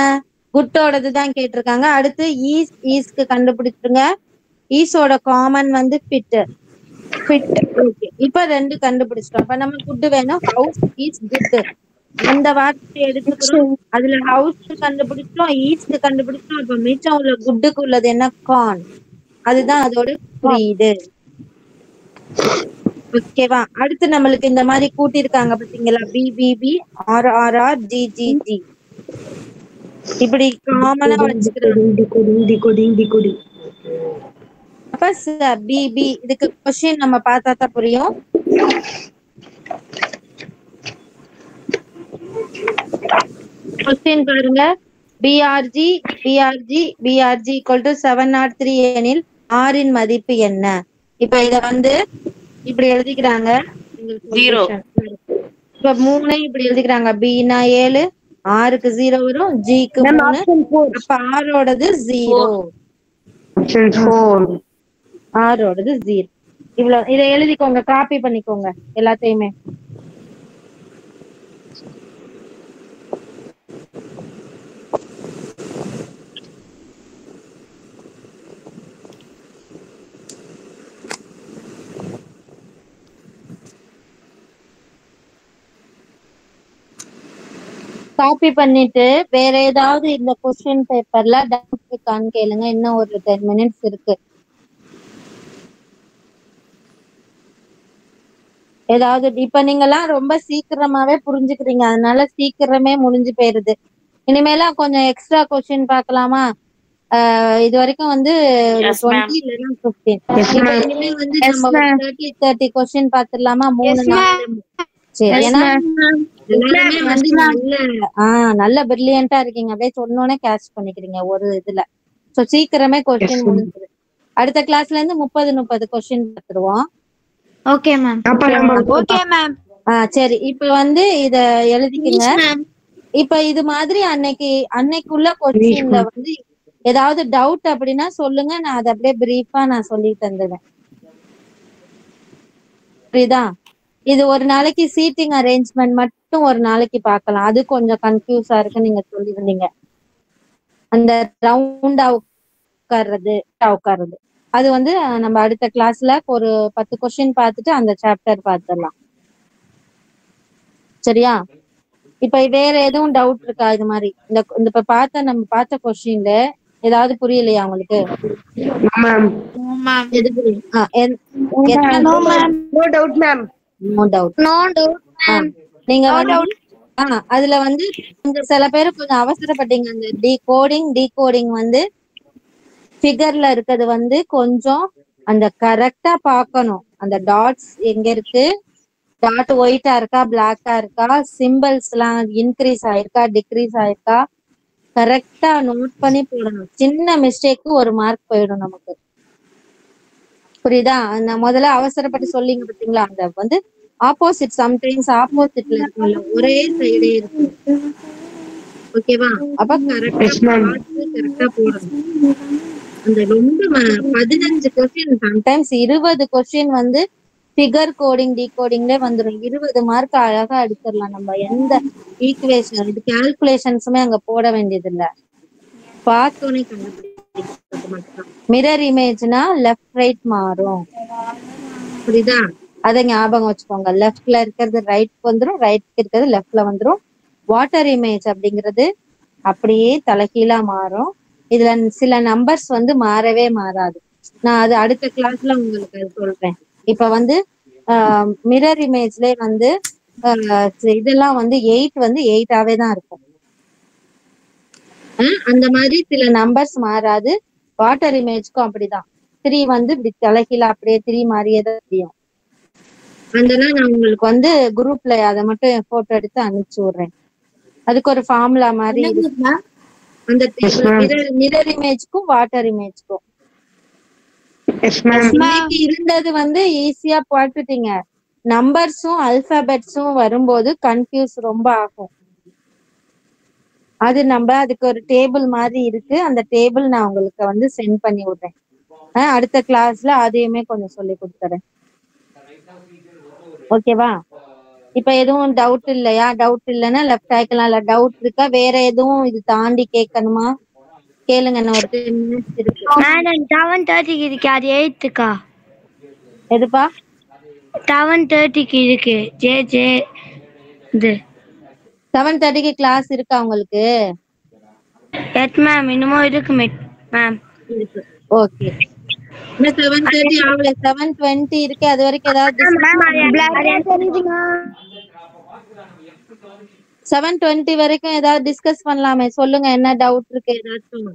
குட்டோடது தான் கேட்டிருக்காங்க. அடுத்து ஈஸ். ஈஸ்க்கு கண்டுபிடிச்சிருங்க. ஈஸோட காமன் வந்து ஃபிட். ஃபிட். ஓகே, இப்ப ரெண்டு கண்டுபிடிச்சிட்டோம். இப்ப நம்ம குட் வேணும். House is good. அந்த வார்த்தையை எடுத்துக்கிறோம். அதுல ஹவுஸ்க்கு கண்டுபிடிச்சோம், ஈஸ்க்கு கண்டுபிடிச்சோம். இப்ப மிச்சம் உள்ள குட்டுக்கு உள்ளது என்ன? கார்ன். அதுதான் அதோட குறியீடு. ஓகேவா? அடுத்து நம்மளுக்கு இந்த மாதிரி கூட்டிருக்காங்க பாத்தீங்களா? B B B, R R R, G G G. இப்படி காமனா வச்சுக்கிறாங்க. அப்ப பிபி இதுக்கு கொஸ்டின் நம்ம பார்த்தா தான் புரியும். கொஸ்டின் பாருங்க, PRG PRG PRG equal to 703 எனில் ஆரின் மதிப்பு என்ன? இப்ப இத வந்து இப்படி எழுதிக்கிறாங்க. 0. இப்ப 3 இப்படி எழுதிக்கிறாங்க. பினா 7, ஆருக்கு 0 வரும், ஜிக்கு 3. அப்ப ஆரோடது 0. ஆரோடது 0. இவ்வளவு. இதை எழுதிக்கோங்க, காப்பி பண்ணிக்கோங்க எல்லாத்தையுமே. காப்பி பண்ணிட்டு வேற ஏதாவது இந்த கொஸ்டின் பேப்பர்ல டவுட் இருக்கான்னு கேளுங்க. இன்னும் ஒரு 10 minutes இருக்கு. ஏதாவது இப்ப நீங்கெல்லாம் ரொம்ப சீக்கிரமாவே புரிஞ்சுக்கிறீங்க, அதனால சீக்கிரமே முடிஞ்சு போயிருது. இனிமேலாம் கொஞ்சம் எக்ஸ்ட்ரா கொஸ்டின் பார்க்கலாமா? இது வரைக்கும் வந்து 20 இல்லைன்னா 15. இனிமேல் வந்து நம்ம 30 கொஸ்டின் பாத்துடலாமா? 3 4. சரி, ஏன்னா எல்லாருமே வந்து நல்ல பிரில்லியண்டா இருக்கீங்க. அப்படியே சொன்னோன்னே கேட்ச் பண்ணிக்கிறீங்க ஒரு இதுல. சோ சீக்கிரமே கொஸ்டின் முடிஞ்சுது. அடுத்த கிளாஸ்ல இருந்து 30 கொஸ்டின் பார்த்துருவோம். Okay ma'am. Okay ma'am. சரி, இப்ப வந்து இத எழுதிக்கங்க. இப்ப இது மாதிரி அன்னைக்குள்ள கொஸ்டின்ல வந்து ஏதாவது டவுட் அப்படின்னா சொல்லுங்க, நான் அதை அப்படியே பிரீஃபா நான் சொல்லி தந்துடுவேன். புரியுதா? இது ஒரு நாளைக்கு சீட்டிங் அரேஞ்ச்மெண்ட் மட்டும் ஒரு நாளைக்கு பார்க்கலாம். அது கொஞ்சம் கன்ஃபியூஸா இருக்கு நீங்க சொல்லியிருந்தீங்க. அந்த ரவுண்டா உட்கார்றது அது வந்து நம்ம அடுத்த கிளாஸ்ல ஒரு 10 கொஸ்டின் பார்த்துட்டு அந்த சாப்டர் பார்த்துடலாம். சரியா? இப்ப வேற எதுவும் டவுட் இருக்கா? இது மாதிரி இந்த இப்ப நம்ம பார்த்த கொஸ்டின்ல ஏதாவது புரியலையா உங்களுக்கு? எது புரியல? No doubt ma'am. No doubt. நீங்க வந்து அதுல வந்து கொஞ்சம் சில பேர் கொஞ்சம் அவசரப்பட்டீங்க. அந்த டீகோடிங் வந்து ஃபிகர்ல இருக்கிறது வந்து கொஞ்சம் அந்த கரெக்டா பார்க்கணும். அந்த டாட்ஸ் எங்க இருக்கு, டாட் ஒயிட்டா இருக்கா பிளாக்கா இருக்கா, சிம்பிள்ஸ் எல்லாம் இன்க்ரீஸ் ஆயிருக்கா டிக்ரீஸ் ஆயிருக்கா கரெக்டா நோட் பண்ணி போடணும். சின்ன மிஸ்டேக்கு ஒரு மார்க் போயிடும் நமக்கு. புரியுதா? நான் முதல்ல அவசரப்பட்டு சொல்லிங்க பாத்தீங்களா, அந்த வந்து ஆப்போசிட் சம்டைம்ஸ் ஆப்போசிட்ல இருக்கும்ல, ஒரே சைடே இருக்கும். ஓகேவா? அப்ப கரெக்டா போடணும். அந்த ரொம்ப 15 கொஸ்டின் சம்டைம்ஸ் 20 கொஸ்டின் வந்து ஃபிகர் கோடிங் டீகோடிங்ல வந்துடும். 20 மார்க் அழகா எடுத்துடலாம். நம்ம எந்த ஈக்குவேஷன் இது கால்குலேஷன்ஸுமே அங்க போட வேண்டியது இல்ல. பார்த்தோன்னே கண்டுபிடிக்கிறது மட்டும். மிரர் இமேஜ்னா லெஃப்ட் ரைட் மாறும். புரியுதா? அதை ஞாபகம் வச்சுக்கோங்க. லெஃப்ட்ல இருக்கிறது ரைட்க்கு வந்துடும், ரைட்க்கு இருக்கிறது லெஃப்ட்ல வந்துடும். வாட்டர் இமேஜ் அப்படிங்கிறது அப்படியே தலைகீழா மாறும். இதுல சில நம்பர்ஸ் வந்து மாறவே மாறாது. நான் அது அடுத்த கிளாஸ்ல உங்களுக்கு அது சொல்றேன். இப்ப வந்து மிரர் இமேஜ்ல வந்து இதெல்லாம் வந்து 8 வந்து 8ஆவே தான் இருக்கும். அந்த மாதிரி சில நம்பர்ஸ் மாறாது. வாட்டர் இமேஜ்க்கும் அப்படிதான். 3 வந்து இப்படி தலைகீழ அப்படியே 3 மாதிரியே தான் தெரியும். அதெல்லாம் நான் உங்களுக்கு வந்து குரூப்ல அதை மட்டும் போட்டோ எடுத்து அனுப்பிச்சு விடுறேன். அதுக்கு ஒரு ஃபார்முலா மாதிரி இருக்கு. அந்த மிரர் இமேஜ்க்கும் வாட்டர் இமேஜ்க்கும் இருந்தது வந்து ஈஸியா போட்டுட்டீங்க. நம்பர்ஸும் அல்பாபெட்ஸும் வரும்போது கன்ஃபியூஸ் ரொம்ப ஆகும். அது அதுக்கு ஒரு டேபிள் மாதிரி இருக்கு. அந்த டேபிள் நான் உங்களுக்கு வந்து சென்ட் பண்ணி விடுறேன். அடுத்த கிளாஸ்ல அதையுமே கொஞ்சம் சொல்லி கொடுத்துறேன். ஓகேவா? இப்ப எதுவும் டவுட் இல்லையா? டவுட் இல்லைன்னா லெஃப்ட் ஆயிக்கலாம். இல்ல டவுட் இருக்கா? வேற எதுவும் இது தாண்டி கேட்கணுமா? கேளுங்க. என்ன ஒரு 10 minutes இருக்கு. மேடம் 7:30க்கு இருக்கு. அது 8க்கா? எதுப்பா? 7:30க்கு இருக்கு. ஜே இது 7:30க்கு கிளாஸ் இருக்கா உங்களுக்கு? Yes ma'am. இன்னமும் இருக்கு மேம். ஓகே. இன்னும் 7:30 ஆகல. 7:20 இருக்கு. அது வரைக்கும் ஏதாவது 7:20 வரைக்கும் ஏதாவது டிஸ்கஸ் பண்ணலாமே. சொல்லுங்க, என்ன டவுட் இருக்கு? ஏதாச்சும்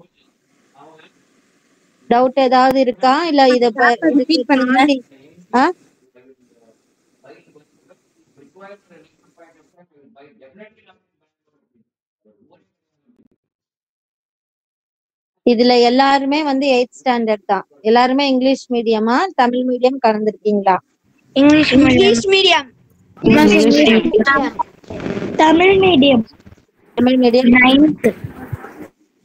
டவுட் ஏதாவது இருக்கா? இல்ல இத ரிப்பீட் பண்ணுங்க. இதுல எல்லாருமே வந்து 8th ஸ்டாண்டர்ட் தான். எல்லாருமே இங்கிலீஷ் மீடியமா தமிழ் மீடியம் கலந்துருக்கீங்களா? English medium. தமிழ் மீடியம் 9th.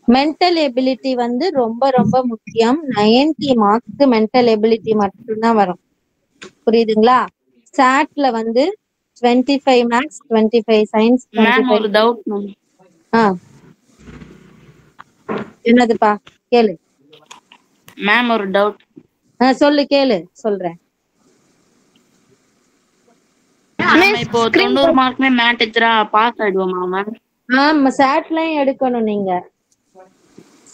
மென்டல் எபிலிட்டி வந்து ரொம்ப ரொம்ப முக்கியம். 90 மார்க்ஸ்க்கு மென்டல் எபிலிட்டி மட்டும்தான் வரும். புரியுதுங்களா? சாட்ல வந்து 25 மேக்ஸ் 25 சயின்ஸ் 25. ஒரு டவுட் மேம். என்னதுப்பா? கேளு மேம். ஒரு டவுட். சொல்லு, கேளு, சொல்றேன். இப்போ 90 மார்க்குமே மேட் எடுத்துறா பாஸ் ஆயிடுவோமா மேம்? ஆமா, சாட்லயும் எடுக்கணும். நீங்க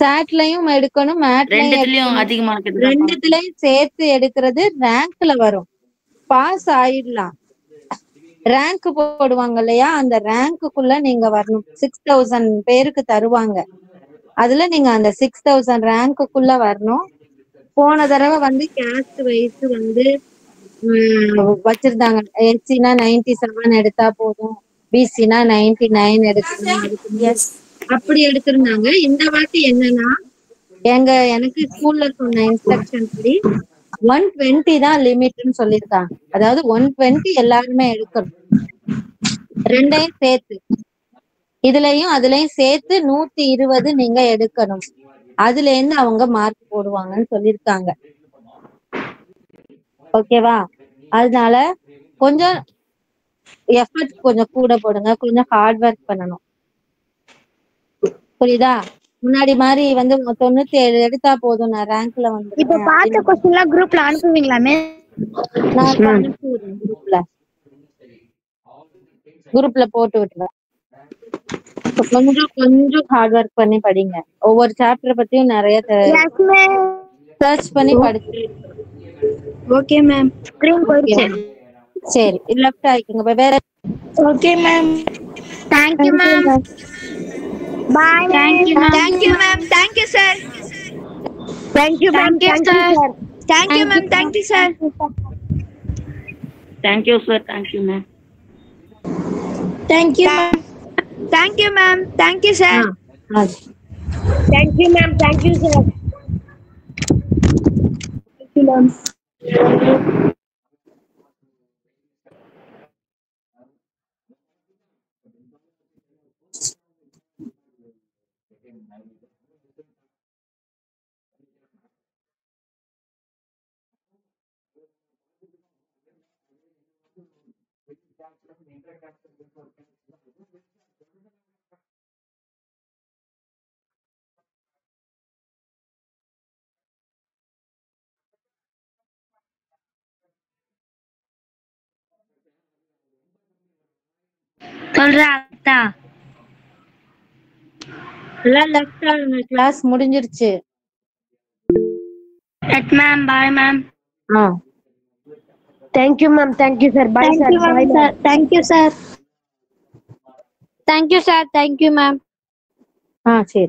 சாட்லயும் எடுக்கணும், ரெண்டுலயும் அதிக மார்க் எடுக்கணும். ரெண்டுலயும் சேர்த்து எடுக்கிறது ரேங்க்ல வரும். பாஸ் ஆயிடலாம். ரேங்க் போடுவாங்க இல்லையா, அந்த ரேங்க்குள்ள நீங்க வரணும். 6000 பேருக்கு தருவாங்க. அதுல நீங்க அந்த 6000 ரேங்க்குள்ள வரணும். போன தடவை வந்து கேஸ்ட் வைஸ் வந்து வச்சிருந்தாங்க. எஸ்சினா 97 எடுத்தா போதும், பிசினா 99 எடுக்கணும், அப்படி எடுத்திருந்தாங்க. இந்த வாட்டி என்னன்னா, எனக்கு ஸ்கூல்ல சொன்ன இன்ஸ்ட்ரக்ஷன் படி 120 தான் லிமிட்னு சொல்லிருக்காங்க. அதாவது 120 எல்லாருமே எடுக்கணும். ரெண்டையும் சேர்த்து, இதுலயும் அதுலயும் சேர்த்து 120 நீங்க எடுக்கணும். அதுல இருந்து அவங்க மார்க் போடுவாங்கன்னு சொல்லிருக்காங்க. ஓகேவா? அதனால கொஞ்சம் எஃபர்ட் கொஞ்சம் கூட போடுங்க, கொஞ்சம் ஹார்ட் ஒர்க் பண்ணணும். புரியுதா? முன்னாடி மாதிரி வந்து 97 எடுத்தா போதும் நான் ரேங்க்ல இப்ப வந்துருவேன் பார்த்த கொஸ்டின் எல்லாம் குரூப்ல அனுப்புவீங்களா மிஸ்? நான் அனுப்பி விடுறேன் குரூப்ல போட்டு விட்டுறேன். கொஞ்சம் கொஞ்சம் ஹார்ட் ஒர்க் பண்ணி படிங்க. ஒவ்வொரு சாப்டர் பத்தியும் நிறைய எஸ் மேம். சர்ச் பண்ணி படிச்சு. Okay ma'am. ஸ்கிரீன் போயிடுச்சு. சரி லெஃப்ட் ஆயிக்குங்க. வேற okay ma'am. Thank you ma'am. Bye. Thank you ma'am. Thank you ma'am. Thank you sir. Thank you, ma'am. Thank you, sir. Thank you, ma'am. Thank you, sir. Thank you, sir. Thank you, ma'am. Thank you, ma'am. Thank you, ma'am. Thank you, sir. Thank you, ma'am. Thank you, sir. Thank you, ma'am. சொல்றா அத்தா. எல்லாம் left ஆகுங்க. Class முடிஞ்சிருச்சு. Yes, ma'am. Bye, ma'am. Thank you, ma'am. Thank you, sir. Bye, Thank sir. you, ma'am. Bye, Sir. ma'am. Thank you, sir. Thank you, sir. Thank you, ma'am. சரி.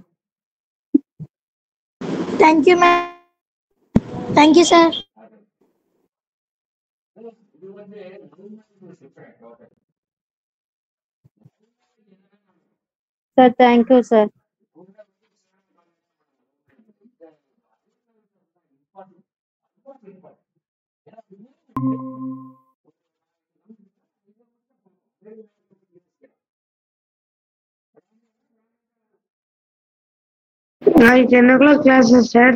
Thank you, ma'am. Thank you, sir. Sir thank you sir. Night 10 o'clock classes, sir.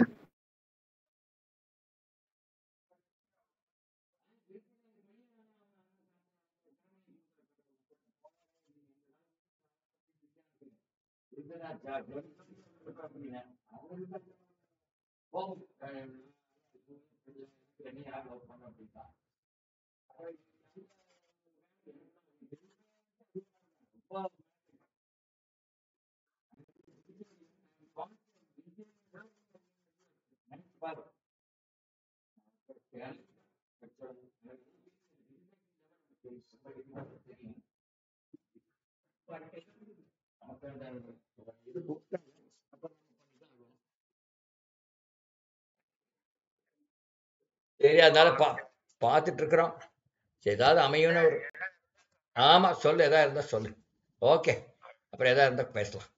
சரி அதனால பார்த்துட்டு இருக்கிறோம். ஏதாவது அமையும்னு ஒரு ஆமா சொல்லு, எதா இருந்தா சொல்லு. ஓகே, அப்புறம் எதா இருந்தா பேசலாம்.